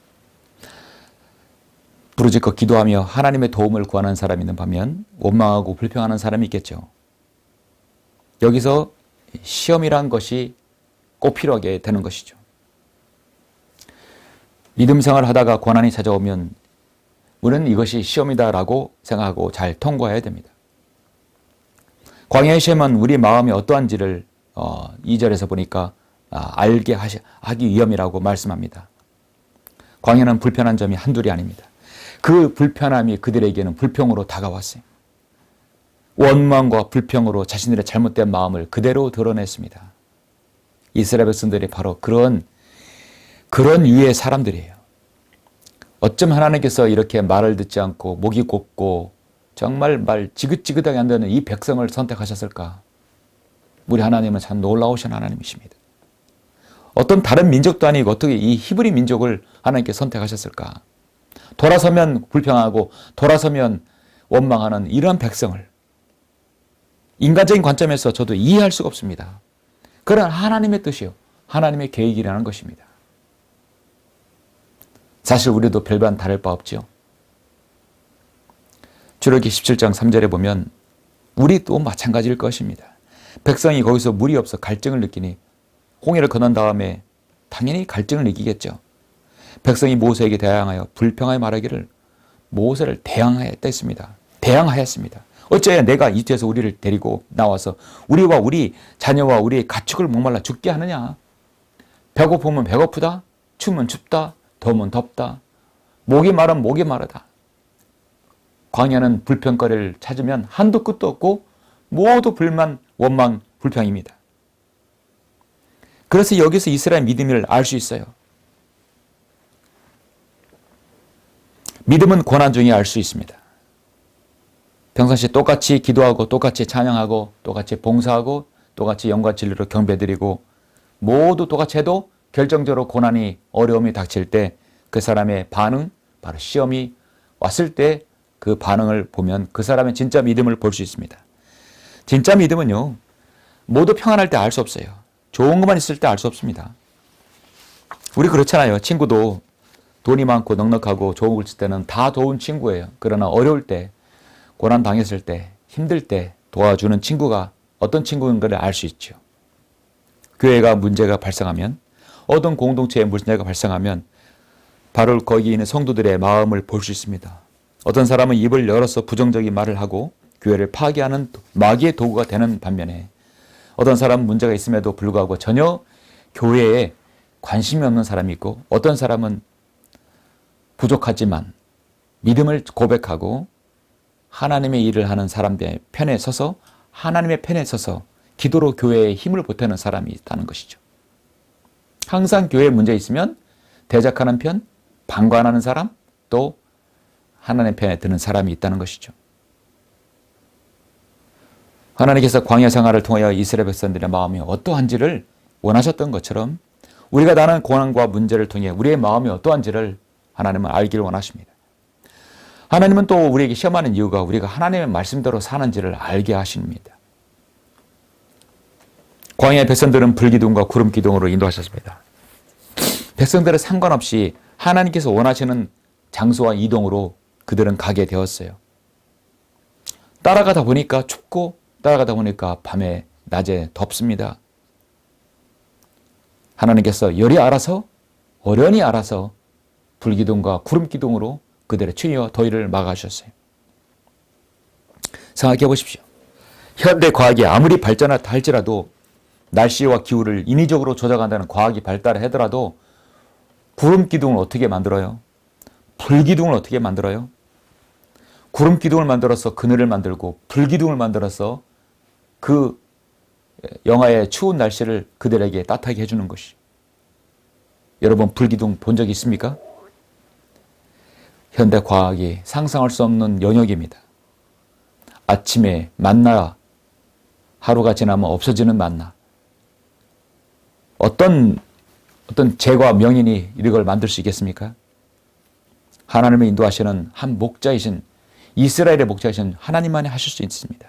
부르짖고 기도하며 하나님의 도움을 구하는 사람이 있는 반면 원망하고 불평하는 사람이 있겠죠. 여기서 시험이란 것이 꼭 필요하게 되는 것이죠. 믿음 생활을 하다가 고난이 찾아오면 우리는 이것이 시험이다라고 생각하고 잘 통과해야 됩니다. 광야의 시험은 우리 마음이 어떠한지를 2절에서 보니까 알게 하기 위함이라고 말씀합니다. 광야는 불편한 점이 한둘이 아닙니다. 그 불편함이 그들에게는 불평으로 다가왔어요. 원망과 불평으로 자신들의 잘못된 마음을 그대로 드러냈습니다. 이스라엘 백성들이 바로 그런 유의 사람들이에요. 어쩜 하나님께서 이렇게 말을 듣지 않고 목이 곱고 정말 말 지긋지긋하게 안 되는 이 백성을 선택하셨을까? 우리 하나님은 참 놀라우신 하나님이십니다. 어떤 다른 민족도 아니고 어떻게 이 히브리 민족을 하나님께 선택하셨을까? 돌아서면 불평하고 돌아서면 원망하는 이러한 백성을 인간적인 관점에서 저도 이해할 수가 없습니다. 그런 하나님의 뜻이요, 하나님의 계획이라는 것입니다. 사실 우리도 별반 다를 바 없죠. 출애굽기 17장 3절에 보면 우리도 마찬가지일 것입니다. 백성이 거기서 물이 없어 갈증을 느끼니 홍해를 건넌 다음에 당연히 갈증을 느끼겠죠. 백성이 모세에게 대항하여 불평하여 말하기를 모세를 대항하였습니다. 어째야 내가 이 뒤에서 우리를 데리고 나와서 우리와 우리 자녀와 우리의 가축을 목말라 죽게 하느냐. 배고프면 배고프다, 추우면 춥다, 더우면 덥다, 목이 마르면 목이 마르다. 광야는 불평거리를 찾으면 한도 끝도 없고 모두 불만, 원망, 불평입니다. 그래서 여기서 이스라엘 믿음을 알 수 있어요. 믿음은 고난 중에 알 수 있습니다. 평상시에 똑같이 기도하고 똑같이 찬양하고 똑같이 봉사하고 똑같이 영과 진리로 경배드리고 모두 똑같이 해도 결정적으로 고난이 어려움이 닥칠 때 그 사람의 반응, 바로 시험이 왔을 때 그 반응을 보면 그 사람의 진짜 믿음을 볼 수 있습니다. 진짜 믿음은요, 모두 평안할 때 알 수 없어요. 좋은 것만 있을 때 알 수 없습니다. 우리 그렇잖아요. 친구도 돈이 많고 넉넉하고 좋은 걸 쓸 때는 다 좋은 친구예요. 그러나 어려울 때, 고난 당했을 때, 힘들 때 도와주는 친구가 어떤 친구인가를 알 수 있죠. 교회가 문제가 발생하면, 어떤 공동체에 문제가 발생하면 바로 거기 있는 성도들의 마음을 볼 수 있습니다. 어떤 사람은 입을 열어서 부정적인 말을 하고 교회를 파괴하는 마귀의 도구가 되는 반면에 어떤 사람은 문제가 있음에도 불구하고 전혀 교회에 관심이 없는 사람이 있고 어떤 사람은 부족하지만 믿음을 고백하고 하나님의 일을 하는 사람들의 편에 서서 하나님의 편에 서서 기도로 교회에 힘을 보태는 사람이 있다는 것이죠. 항상 교회에 문제 있으면 대적하는 편, 방관하는 사람, 또 하나님의 편에 드는 사람이 있다는 것이죠. 하나님께서 광야 생활을 통하여 이스라엘 백성들의 마음이 어떠한지를 원하셨던 것처럼 우리가 나는 고난과 문제를 통해 우리의 마음이 어떠한지를 하나님은 알기를 원하십니다. 하나님은 또 우리에게 시험하는 이유가 우리가 하나님의 말씀대로 사는지를 알게 하십니다. 광야의 백성들은 불기둥과 구름기둥으로 인도하셨습니다. 백성들은 상관없이 하나님께서 원하시는 장소와 이동으로 그들은 가게 되었어요. 따라가다 보니까 춥고 따라가다 보니까 밤에 낮에 덥습니다. 하나님께서 어련히 알아서 불기둥과 구름기둥으로 그들의 추위와 더위를 막아주셨어요. 생각해 보십시오. 현대 과학이 아무리 발전하다 할지라도 날씨와 기후를 인위적으로 조작한다는 과학이 발달하더라도 구름기둥을 어떻게 만들어요? 불기둥을 어떻게 만들어요? 구름기둥을 만들어서 그늘을 만들고 불기둥을 만들어서 그 영하의 추운 날씨를 그들에게 따뜻하게 해주는 것이. 여러분 불기둥 본 적 있습니까? 현대 과학이 상상할 수 없는 영역입니다. 아침에 만나, 하루가 지나면 없어지는 만나. 어떤 재과 명인이 이걸 만들 수 있겠습니까? 하나님을 인도하시는 한 목자이신 이스라엘의 목자이신 하나님만이 하실 수 있습니다.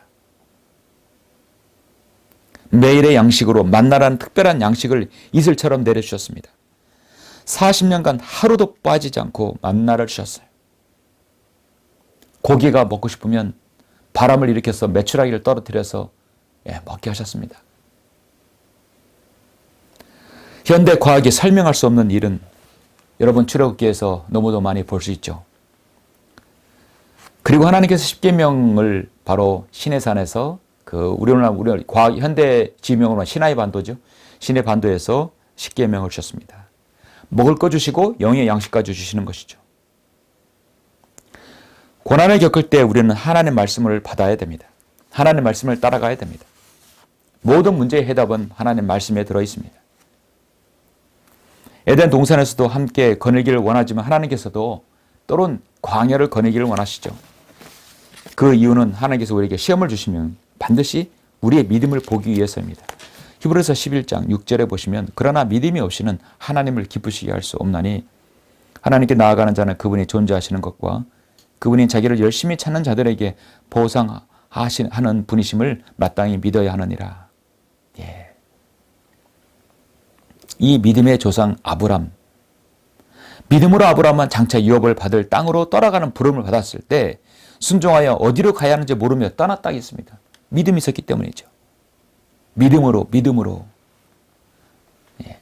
매일의 양식으로 만나라는 특별한 양식을 이슬처럼 내려주셨습니다. 40년간 하루도 빠지지 않고 만나를 주셨어요. 고기가 먹고 싶으면 바람을 일으켜서 메추라기를 떨어뜨려서 먹게 하셨습니다. 현대 과학이 설명할 수 없는 일은 여러분 출애굽기에서 너무도 많이 볼 수 있죠. 그리고 하나님께서 십계명을 바로 시내산에서 우리 과학 현대 지명으로 시나이 반도죠. 시내 반도에서 십계명을 주셨습니다. 먹을 거 주시고 영의 양식까지 주시는 것이죠. 고난을 겪을 때 우리는 하나님의 말씀을 받아야 됩니다. 하나님의 말씀을 따라가야 됩니다. 모든 문제의 해답은 하나님의 말씀에 들어 있습니다. 에덴 동산에서도 함께 거닐기를 원하지만 하나님께서도 때론 광야를 거닐기를 원하시죠. 그 이유는 하나님께서 우리에게 시험을 주시면 반드시 우리의 믿음을 보기 위해서입니다. 히브리서 11장 6절에 보시면 그러나 믿음이 없이는 하나님을 기쁘시게 할 수 없나니 하나님께 나아가는 자는 그분이 존재하시는 것과 그분이 자기를 열심히 찾는 자들에게 보상하는 분이심을 마땅히 믿어야 하느니라. 예. 이 믿음의 조상 아브람, 믿음으로 아브람은 장차 유업을 받을 땅으로 떠나가는 부름을 받았을 때 순종하여 어디로 가야 하는지 모르며 떠났다 했습니다. 믿음이 있었기 때문이죠. 믿음으로. 예.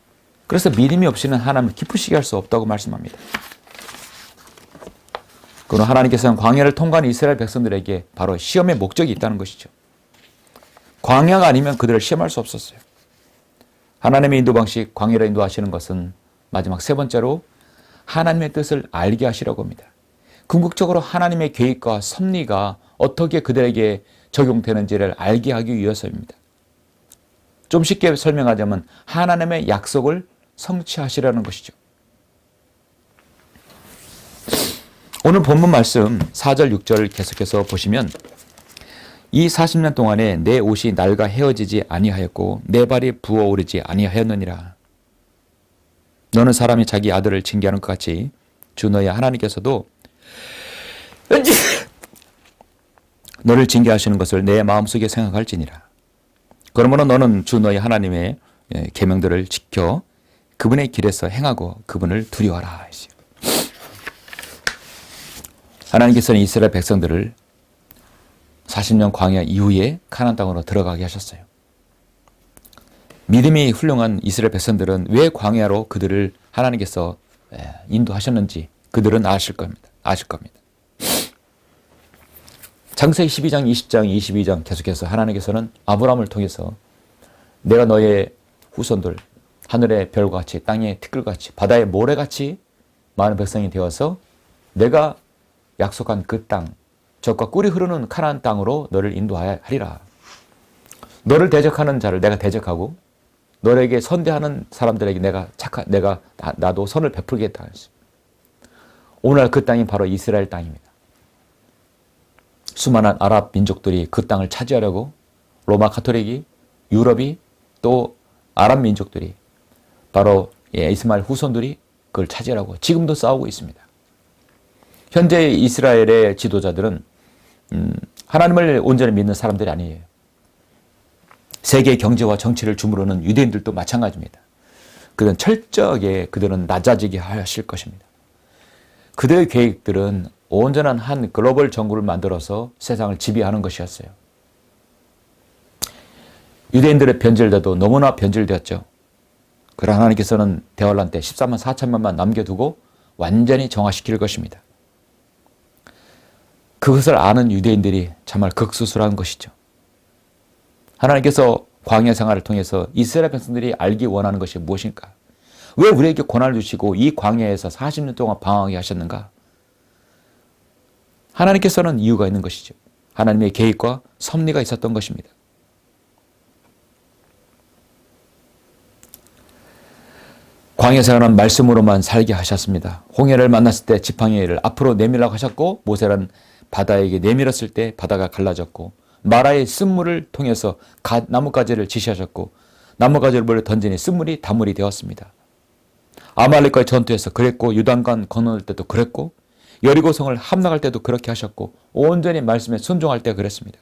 그래서 믿음이 없이는 하나님을 기쁘시게 할 수 없다고 말씀합니다. 그러나 하나님께서는 광야를 통과한 이스라엘 백성들에게 바로 시험의 목적이 있다는 것이죠. 광야가 아니면 그들을 시험할 수 없었어요. 하나님의 인도 방식, 광야를 인도하시는 것은 마지막 세 번째로 하나님의 뜻을 알게 하시려고 합니다. 궁극적으로 하나님의 계획과 섭리가 어떻게 그들에게 적용되는지를 알게 하기 위해서입니다. 좀 쉽게 설명하자면 하나님의 약속을 성취하시려는 것이죠. 오늘 본문 말씀 4절 6절을 계속해서 보시면 이 40년 동안에 내 옷이 낡아 헤어지지 아니하였고 내 발이 부어오르지 아니하였느니라. 너는 사람이 자기 아들을 징계하는 것 같이 주 너의 하나님께서도 너를 징계하시는 것을 내 마음속에 생각할지니라. 그러므로 너는 주 너의 하나님의 계명들을 지켜 그분의 길에서 행하고 그분을 두려워하라. 하나님께서는 이스라엘 백성들을 40년 광야 이후에 가나안 땅으로 들어가게 하셨어요. 믿음이 훌륭한 이스라엘 백성들은 왜 광야로 그들을 하나님께서 인도하셨는지 그들은 아실 겁니다. 창세기 12장, 20장, 22장 계속해서 하나님께서는 아브라함을 통해서 내가 너의 후손들 하늘의 별과 같이 땅의 티끌같이 바다의 모래같이 많은 백성이 되어서 내가 약속한 그 땅, 젖과 꿀이 흐르는 가나안 땅으로 너를 인도하리라. 너를 대적하는 자를 내가 대적하고 너에게 선대하는 사람들에게 나도 선을 베풀겠다. 오늘 그 땅이 바로 이스라엘 땅입니다. 수많은 아랍 민족들이 그 땅을 차지하려고 로마 가톨릭이, 유럽이 또 아랍 민족들이 바로 이스마엘 후손들이 그걸 차지하려고 지금도 싸우고 있습니다. 현재 이스라엘의 지도자들은 하나님을 온전히 믿는 사람들이 아니에요. 세계 경제와 정치를 주무르는 유대인들도 마찬가지입니다. 그들은 철저하게 그들은 낮아지게 하실 것입니다. 그들의 계획들은 온전한 한 글로벌 정부를 만들어서 세상을 지배하는 것이었어요. 유대인들의 변절돼도 너무나 변절되었죠. 그러나 하나님께서는 대환란 때 14만 4천만만 남겨두고 완전히 정화시킬 것입니다. 그것을 아는 유대인들이 정말 극소수라는 것이죠. 하나님께서 광야 생활을 통해서 이스라엘 백성들이 알기 원하는 것이 무엇일까? 왜 우리에게 고난을 주시고 이 광야에서 40년 동안 방황하게 하셨는가? 하나님께서는 이유가 있는 것이죠. 하나님의 계획과 섭리가 있었던 것입니다. 광야 생활은 말씀으로만 살게 하셨습니다. 홍해를 만났을 때 지팡이를 앞으로 내밀라고 하셨고 모세는 바다에게 내밀었을 때 바다가 갈라졌고 마라의 쓴물을 통해서 나뭇가지를 지시하셨고 나뭇가지를 물에 던지니 쓴물이 단물이 되었습니다. 아말렉과의 전투에서 그랬고 요단강 건널 때도 그랬고 여리고성을 함락할 때도 그렇게 하셨고 온전히 말씀에 순종할 때 그랬습니다.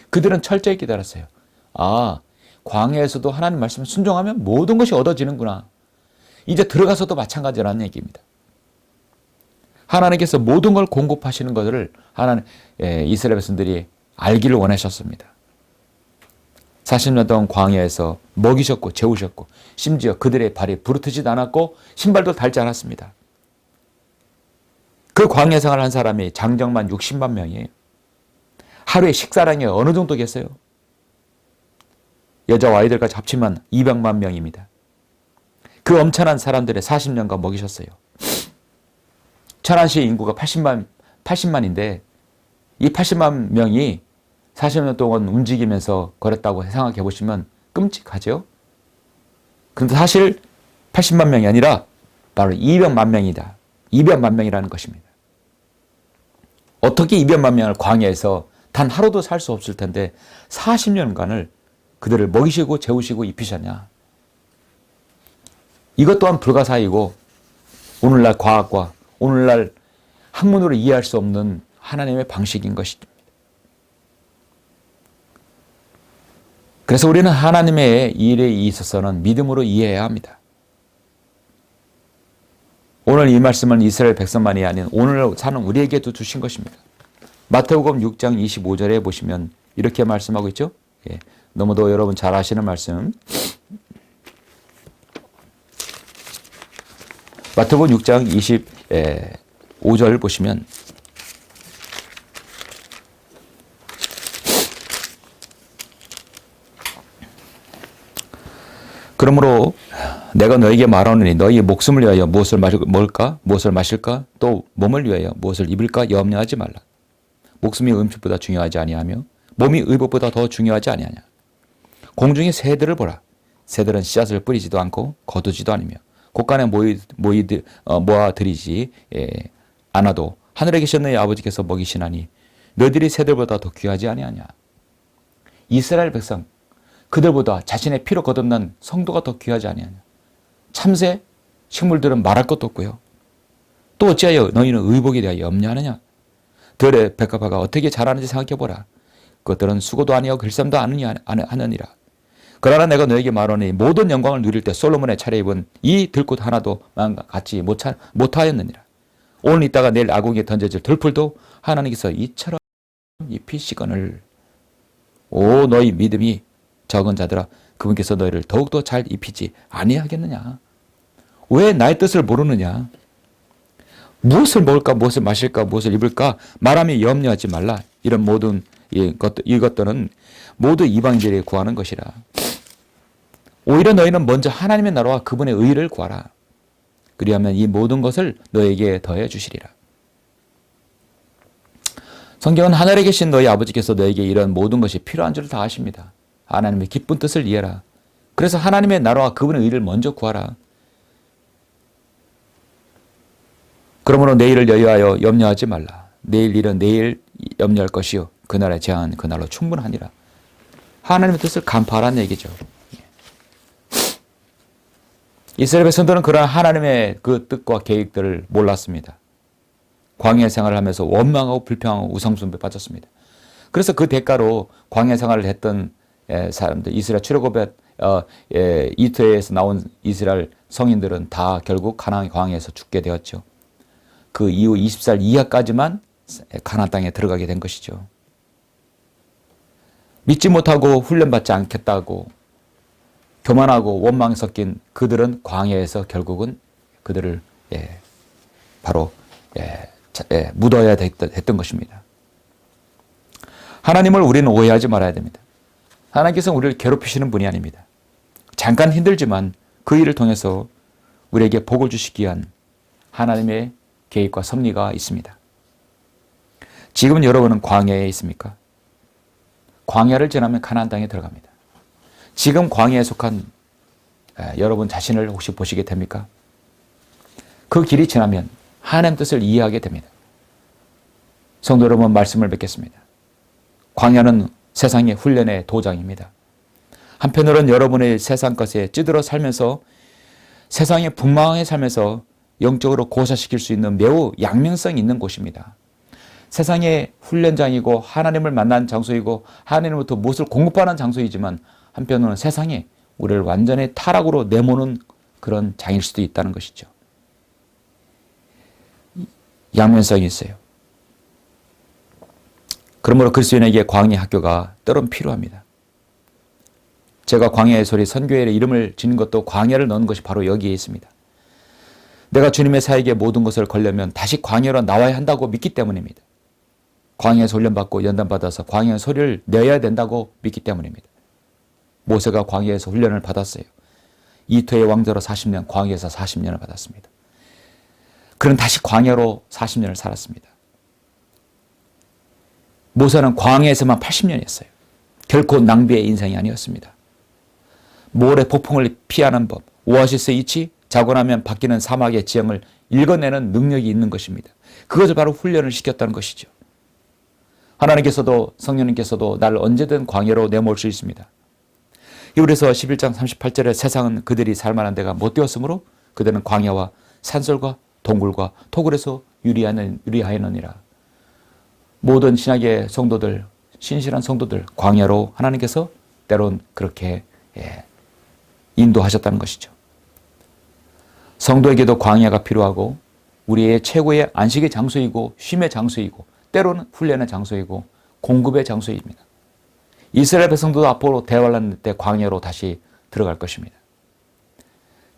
그들은 철저히 기다렸어요. 광야에서도 하나님 말씀에 순종하면 모든 것이 얻어지는구나. 이제 들어가서도 마찬가지라는 얘기입니다. 하나님께서 모든 걸 공급하시는 것을 이스라엘 백성들이 알기를 원하셨습니다. 40년 동안 광야에서 먹이셨고 재우셨고 심지어 그들의 발이 부르트지도 않았고 신발도 닳지 않았습니다. 그 광야 생활을 한 사람이 장정만 60만 명이에요. 하루에 식사량이 어느 정도겠어요? 여자와 아이들까지 합치면 200만 명입니다. 그 엄청난 사람들의 40년간 먹이셨어요. 천안시 인구가 80만인데 이 80만 명이 40년 동안 움직이면서 걸었다고 생각해 보시면 끔찍하죠. 그런데 사실 80만 명이 아니라 바로 200만 명이다. 200만 명이라는 것입니다. 어떻게 200만 명을 광야에서 단 하루도 살 수 없을 텐데 40년간을 그들을 먹이시고 재우시고 입히셨냐. 이것 또한 불가사의고 오늘날 과학과 오늘날 학문으로 이해할 수 없는 하나님의 방식인 것입니다. 그래서 우리는 하나님의 일에 있어서는 믿음으로 이해해야 합니다. 오늘 이 말씀은 이스라엘 백성만이 아닌 오늘 사는 우리에게도 주신 것입니다. 마태복음 6장 25절에 보시면 이렇게 말씀하고 있죠. 예, 너무도 여러분 잘 아시는 말씀. 마태복음 6장 25절 보시면 그러므로 내가 너에게 말하노니 너희의 목숨을 위하여 무엇을 먹을까 무엇을 마실까 또 몸을 위하여 무엇을 입을까 염려하지 말라. 목숨이 음식보다 중요하지 아니하며 몸이 의복보다 더 중요하지 아니하냐. 공중의 새들을 보라. 새들은 씨앗을 뿌리지도 않고 거두지도 않으며 곳간에 모아들이지 않아도 하늘에 계신 너희 아버지께서 먹이시나니 너희들이 새들보다 더 귀하지 아니하냐. 이스라엘 백성 그들보다 자신의 피로 거듭난 성도가 더 귀하지 아니하냐. 참새 식물들은 말할 것도 없고요. 또 어찌하여 너희는 의복에 대하여 염려하느냐. 들의 백합화가 어떻게 자라는지 생각해보라. 그것들은 수고도 아니하고 글쌈도 하느니라. 그러나 내가 너에게 말하니 모든 영광을 누릴 때 솔로몬의 차려입은 이 들꽃 하나도 같이 못하였느니라. 오늘 있다가 내일 아궁이에 던져질 들풀도 하나님께서 이처럼 입히시거늘. 오 너희 믿음이 적은 자들아 그분께서 너희를 더욱더 잘 입히지 아니하겠느냐. 왜 나의 뜻을 모르느냐. 무엇을 먹을까 무엇을 마실까 무엇을 입을까 말하며 염려하지 말라. 이런 모든 이것들은 모두 이방인들이 구하는 것이라. 오히려 너희는 먼저 하나님의 나라와 그분의 의를 구하라. 그리하면 이 모든 것을 너에게 더해 주시리라. 성경은 하늘에 계신 너희 아버지께서 너에게 이런 모든 것이 필요한 줄 다 아십니다. 하나님의 기쁜 뜻을 이해라. 그래서 하나님의 나라와 그분의 의를 먼저 구하라. 그러므로 내일을 여유하여 염려하지 말라. 내일 일은 내일 염려할 것이요 그날의 재앙은 그날로 충분하니라. 하나님의 뜻을 간파하라는 얘기죠. 이스라엘 백성들은 그러한 하나님의 그 뜻과 계획들을 몰랐습니다. 광야 생활을 하면서 원망하고 불평하고 우상숭배에 빠졌습니다. 그래서 그 대가로 광야 생활을 했던 사람들, 이스라엘 출애굽의 이태에서 나온 이스라엘 성인들은 다 결국 가나안 광야에서 죽게 되었죠. 그 이후 20살 이하까지만 가나안 땅에 들어가게 된 것이죠. 믿지 못하고 훈련받지 않겠다고 교만하고 원망이 섞인 그들은 광야에서 결국은 그들을 바로 묻어야 했던 것입니다. 하나님을 우리는 오해하지 말아야 됩니다. 하나님께서는 우리를 괴롭히시는 분이 아닙니다. 잠깐 힘들지만 그 일을 통해서 우리에게 복을 주시기 위한 하나님의 계획과 섭리가 있습니다. 지금 여러분은 광야에 있습니까? 광야를 지나면 가나안 땅에 들어갑니다. 지금 광야에 속한 여러분 자신을 혹시 보시게 됩니까? 그 길이 지나면 하나님 뜻을 이해하게 됩니다. 성도 여러분 말씀을 뵙겠습니다. 광야는 세상의 훈련의 도장입니다. 한편으로는 여러분의 세상 것에 찌들어 살면서 세상에 분망하게 살면서 영적으로 고사시킬 수 있는 매우 양면성 있는 곳입니다. 세상의 훈련장이고 하나님을 만난 장소이고 하나님으로부터 무엇을 공급하는 장소이지만 한편으로는 세상에 우리를 완전히 타락으로 내모는 그런 장일 수도 있다는 것이죠. 양면성이 있어요. 그러므로 그리스도인에게 광야 학교가 때론 필요합니다. 제가 광야의 소리 선교회의 이름을 짓는 것도 광야를 넣는 것이 바로 여기에 있습니다. 내가 주님의 사역에 모든 것을 걸려면 다시 광야로 나와야 한다고 믿기 때문입니다. 광야에서 훈련받고 연단받아서 광야의 소리를 내야 된다고 믿기 때문입니다. 모세가 광야에서 훈련을 받았어요. 이토의 왕자로 40년, 광야에서 40년을 받았습니다. 그는 다시 광야로 40년을 살았습니다. 모세는 광야에서만 80년이었어요. 결코 낭비의 인생이 아니었습니다. 모래 폭풍을 피하는 법, 오아시스의 이치, 자고 나면 바뀌는 사막의 지형을 읽어내는 능력이 있는 것입니다. 그것을 바로 훈련을 시켰다는 것이죠. 하나님께서도 성령님께서도 나를 언제든 광야로 내몰 수 있습니다. 히브리서 11장 38절에 세상은 그들이 살만한 데가 못 되었으므로 그들은 광야와 산설과 동굴과 토굴에서 유리하였느니라. 모든 신약의 성도들, 신실한 성도들 광야로 하나님께서 때론 그렇게 인도하셨다는 것이죠. 성도에게도 광야가 필요하고 우리의 최고의 안식의 장소이고 쉼의 장소이고 때로는 훈련의 장소이고 공급의 장소입니다. 이스라엘 백성도 앞으로 대환란 때 광야로 다시 들어갈 것입니다.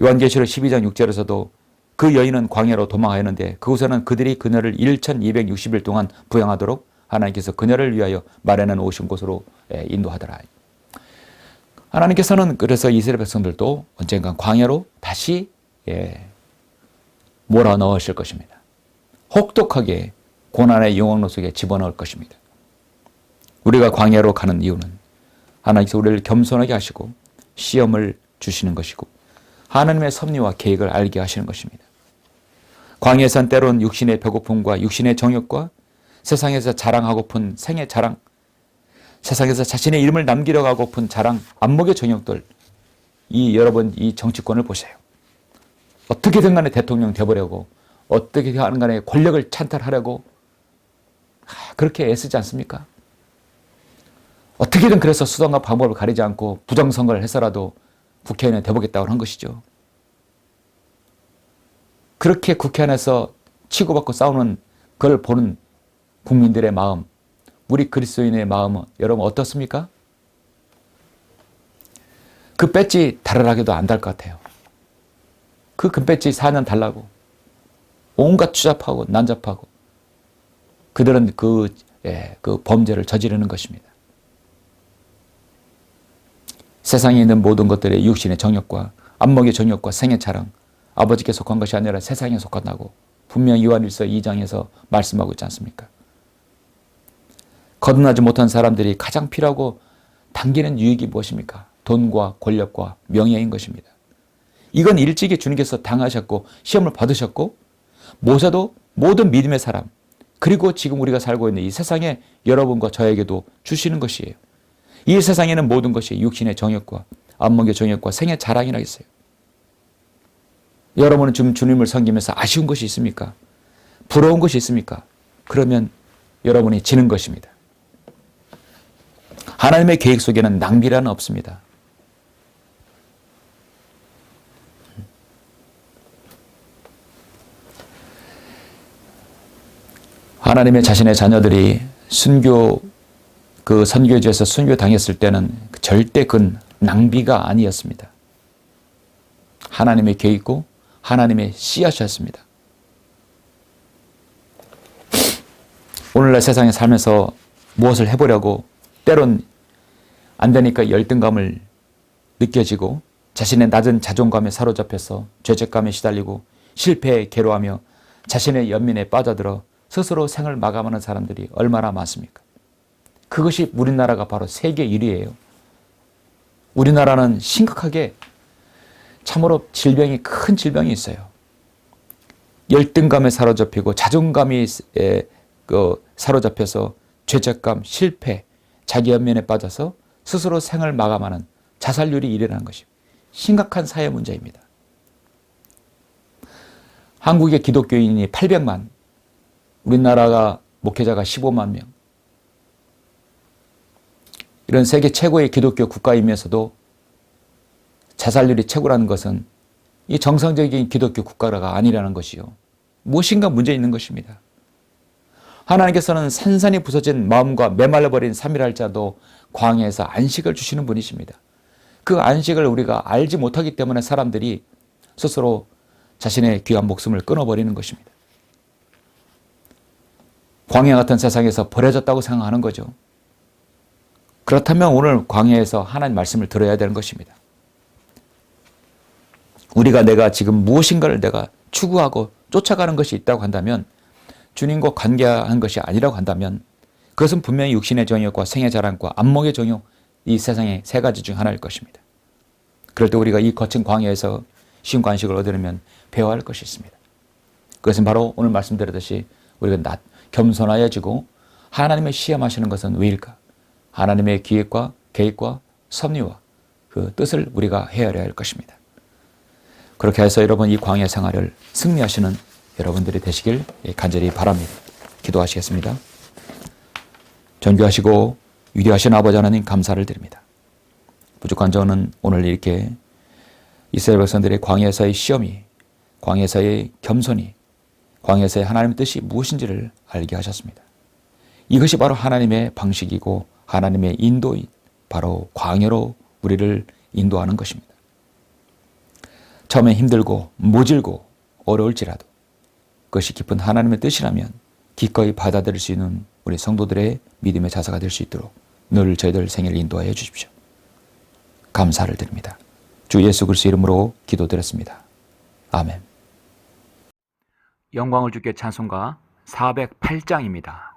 요한계시록 12장 6절에서도 그 여인은 광야로 도망하였는데 그곳에는 그들이 그녀를 1260일 동안 부양하도록 하나님께서 그녀를 위하여 마련해 오신 곳으로 인도하더라. 하나님께서는 그래서 이스라엘 백성들도 언젠가 광야로 다시 몰아넣으실 것입니다. 혹독하게 고난의 영광로 속에 집어넣을 것입니다. 우리가 광야로 가는 이유는 하나님께서 우리를 겸손하게 하시고 시험을 주시는 것이고 하나님의 섭리와 계획을 알게 하시는 것입니다. 광야에선 때론 육신의 배고픔과 육신의 정욕과 세상에서 자랑하고픈 생의 자랑, 세상에서 자신의 이름을 남기려 하고픈 자랑, 안목의 정욕들, 여러분 이 정치권을 보세요. 어떻게든 간에 대통령 되보려고 어떻게든 하는 간에 권력을 찬탈하려고 그렇게 애쓰지 않습니까? 어떻게든 그래서 수단과 방법을 가리지 않고 부정선거를 해서라도 국회의원에 돼보겠다고 한 것이죠. 그렇게 국회 안에서 치고받고 싸우는 그걸 보는 국민들의 마음, 우리 그리스도인의 마음은 여러분 어떻습니까? 그 배지 달아나게도 안 달 것 같아요. 그 금배지 4년 달라고 온갖 추잡하고 난잡하고 그들은 그 범죄를 저지르는 것입니다. 세상에 있는 모든 것들의 육신의 정욕과 안목의 정욕과 생의 자랑, 아버지께 속한 것이 아니라 세상에 속한다고 분명히 요한일서 2장에서 말씀하고 있지 않습니까? 거듭나지 못한 사람들이 가장 필요하고 당기는 유익이 무엇입니까? 돈과 권력과 명예인 것입니다. 이건 일찍이 주님께서 당하셨고 시험을 받으셨고 모세도 모든 믿음의 사람 그리고 지금 우리가 살고 있는 이 세상에 여러분과 저에게도 주시는 것이에요. 이 세상에는 모든 것이 육신의 정욕과 안목의 정욕과 생의 자랑이라 했어요. 여러분은 지금 주님을 섬기면서 아쉬운 것이 있습니까? 부러운 것이 있습니까? 그러면 여러분이 지는 것입니다. 하나님의 계획 속에는 낭비란 없습니다. 하나님의 자신의 자녀들이 선교지에서 순교 당했을 때는 절대 그건 낭비가 아니었습니다. 하나님의 계획이고 하나님의 씨앗이었습니다. 오늘날 세상에 살면서 무엇을 해보려고 때론 안 되니까 열등감을 느껴지고 자신의 낮은 자존감에 사로잡혀서 죄책감에 시달리고 실패에 괴로워하며 자신의 연민에 빠져들어 스스로 생을 마감하는 사람들이 얼마나 많습니까? 그것이 우리나라가 바로 세계 1위예요. 우리나라는 심각하게 참으로 큰 질병이 있어요. 열등감에 사로잡히고 자존감이 사로잡혀서 죄책감, 실패, 자기 연민에 빠져서 스스로 생을 마감하는 자살률이 일어나는 것입니다. 심각한 사회 문제입니다. 한국의 기독교인이 800만, 우리나라가 목회자가 15만 명. 이런 세계 최고의 기독교 국가이면서도 자살률이 최고라는 것은 이 정상적인 기독교 국가가 아니라는 것이요. 무엇인가 문제 있는 것입니다. 하나님께서는 산산이 부서진 마음과 메말라버린 3일할자도 광야에서 안식을 주시는 분이십니다. 그 안식을 우리가 알지 못하기 때문에 사람들이 스스로 자신의 귀한 목숨을 끊어버리는 것입니다. 광야 같은 세상에서 버려졌다고 생각하는 거죠. 그렇다면 오늘 광야에서 하나님 말씀을 들어야 되는 것입니다. 내가 지금 무엇인가를 내가 추구하고 쫓아가는 것이 있다고 한다면 주님과 관계한 것이 아니라고 한다면 그것은 분명히 육신의 정욕과 생의 자랑과 안목의 정욕, 이 세상의 세 가지 중 하나일 것입니다. 그럴 때 우리가 이 거친 광야에서 쉬운 관식을 얻으려면 배워야 할 것이 있습니다. 그것은 바로 오늘 말씀드렸듯이 우리가 겸손하여지고 하나님의 시험하시는 것은 왜일까? 하나님의 기획과 계획과 섭리와 그 뜻을 우리가 헤아려야 할 것입니다. 그렇게 해서 여러분 이 광야 생활을 승리하시는 여러분들이 되시길 간절히 바랍니다. 기도하시겠습니다. 존귀하시고 위대하신 아버지 하나님 감사를 드립니다. 부족한 저는 오늘 이렇게 이스라엘 백성들의 광야에서의 시험이, 광야에서의 겸손이, 광야에서의 하나님의 뜻이 무엇인지를 알게 하셨습니다. 이것이 바로 하나님의 방식이고 하나님의 인도인 바로 광야로 우리를 인도하는 것입니다. 처음에 힘들고 모질고 어려울지라도 그것이 깊은 하나님의 뜻이라면 기꺼이 받아들일 수 있는 우리 성도들의 믿음의 자세가 될 수 있도록 늘 저희들 생애를 인도하여 주십시오. 감사를 드립니다. 주 예수 그리스도 이름으로 기도드렸습니다. 아멘. 영광을 주께 찬송가 408장입니다.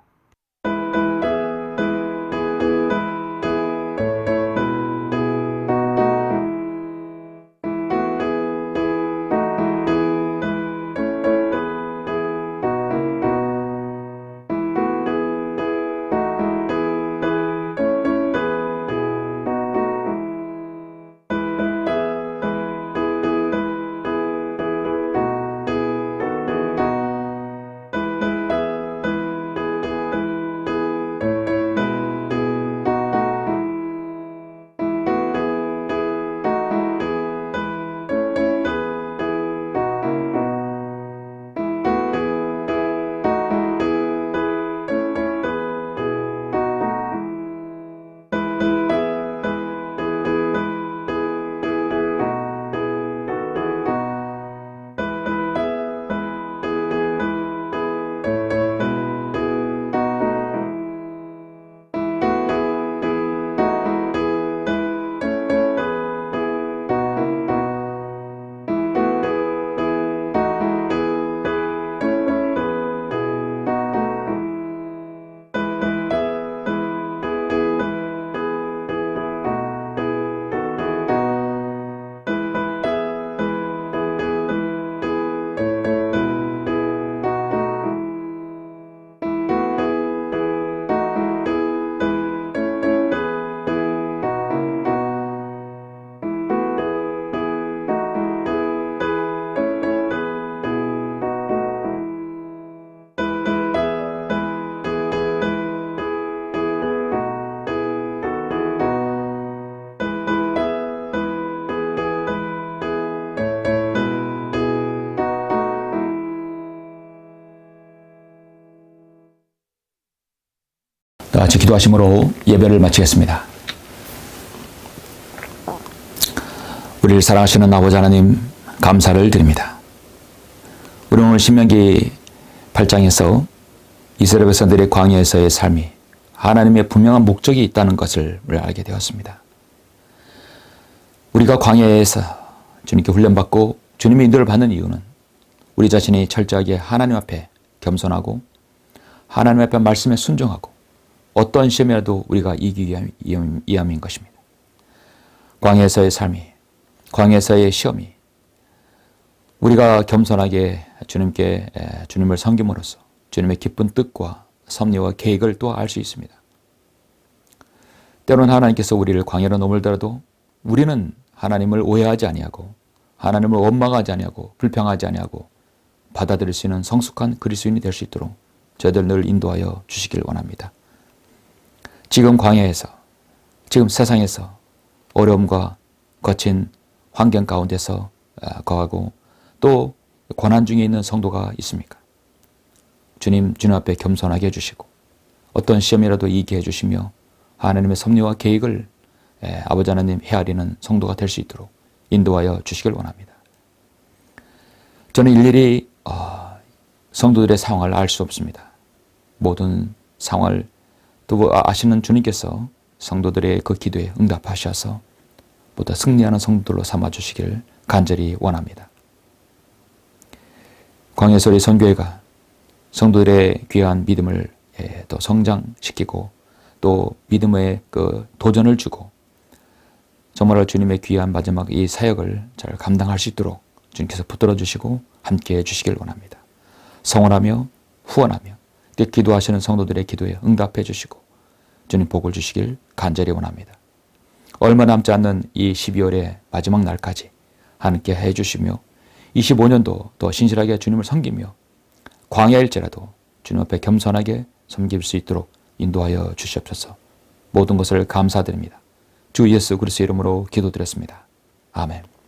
같이 기도하심으로 예배를 마치겠습니다. 우리를 사랑하시는 아버지 하나님 감사를 드립니다. 우리 오늘 신명기 8장에서 이스라엘 백성들의 광야에서의 삶이 하나님의 분명한 목적이 있다는 것을 알게 되었습니다. 우리가 광야에서 주님께 훈련받고 주님의 인도를 받는 이유는 우리 자신이 철저하게 하나님 앞에 겸손하고 하나님 앞에 말씀에 순종하고 어떤 시험이라도 우리가 이기기 위함인 것입니다. 광야에서의 삶이, 광야에서의 시험이 우리가 겸손하게 주님을 섬김으로써 주님의 기쁜 뜻과 섭리와 계획을 또 알 수 있습니다. 때로는 하나님께서 우리를 광야로 넘을더라도 우리는 하나님을 오해하지 아니하고 하나님을 원망하지 아니하고 불평하지 아니하고 받아들일 수 있는 성숙한 그리스도인이 될 수 있도록 저희들 늘 인도하여 주시길 원합니다. 지금 광야에서, 지금 세상에서 어려움과 거친 환경 가운데서 거하고 또 고난 중에 있는 성도가 있습니까? 주님 앞에 겸손하게 해주시고 어떤 시험이라도 이기게 해주시며 하나님의 섭리와 계획을 아버지 하나님 헤아리는 성도가 될 수 있도록 인도하여 주시길 원합니다. 저는 일일이 성도들의 상황을 알 수 없습니다. 모든 상황을 또 아시는 주님께서 성도들의 그 기도에 응답하셔서 보다 승리하는 성도들로 삼아주시길 간절히 원합니다. 광야소리 선교회가 성도들의 귀한 믿음을 또 성장시키고 또 믿음의 그 도전을 주고 정말로 주님의 귀한 마지막 이 사역을 잘 감당할 수 있도록 주님께서 붙들어 주시고 함께 해 주시길 원합니다. 성원하며 후원하며 기도하시는 성도들의 기도에 응답해 주시고 주님 복을 주시길 간절히 원합니다. 얼마 남지 않는 이 12월의 마지막 날까지 함께 해 주시며 25년도 더 신실하게 주님을 섬기며 광야일지라도 주님 앞에 겸손하게 섬길 수 있도록 인도하여 주시옵소서. 모든 것을 감사드립니다. 주 예수 그리스도의 이름으로 기도드렸습니다. 아멘.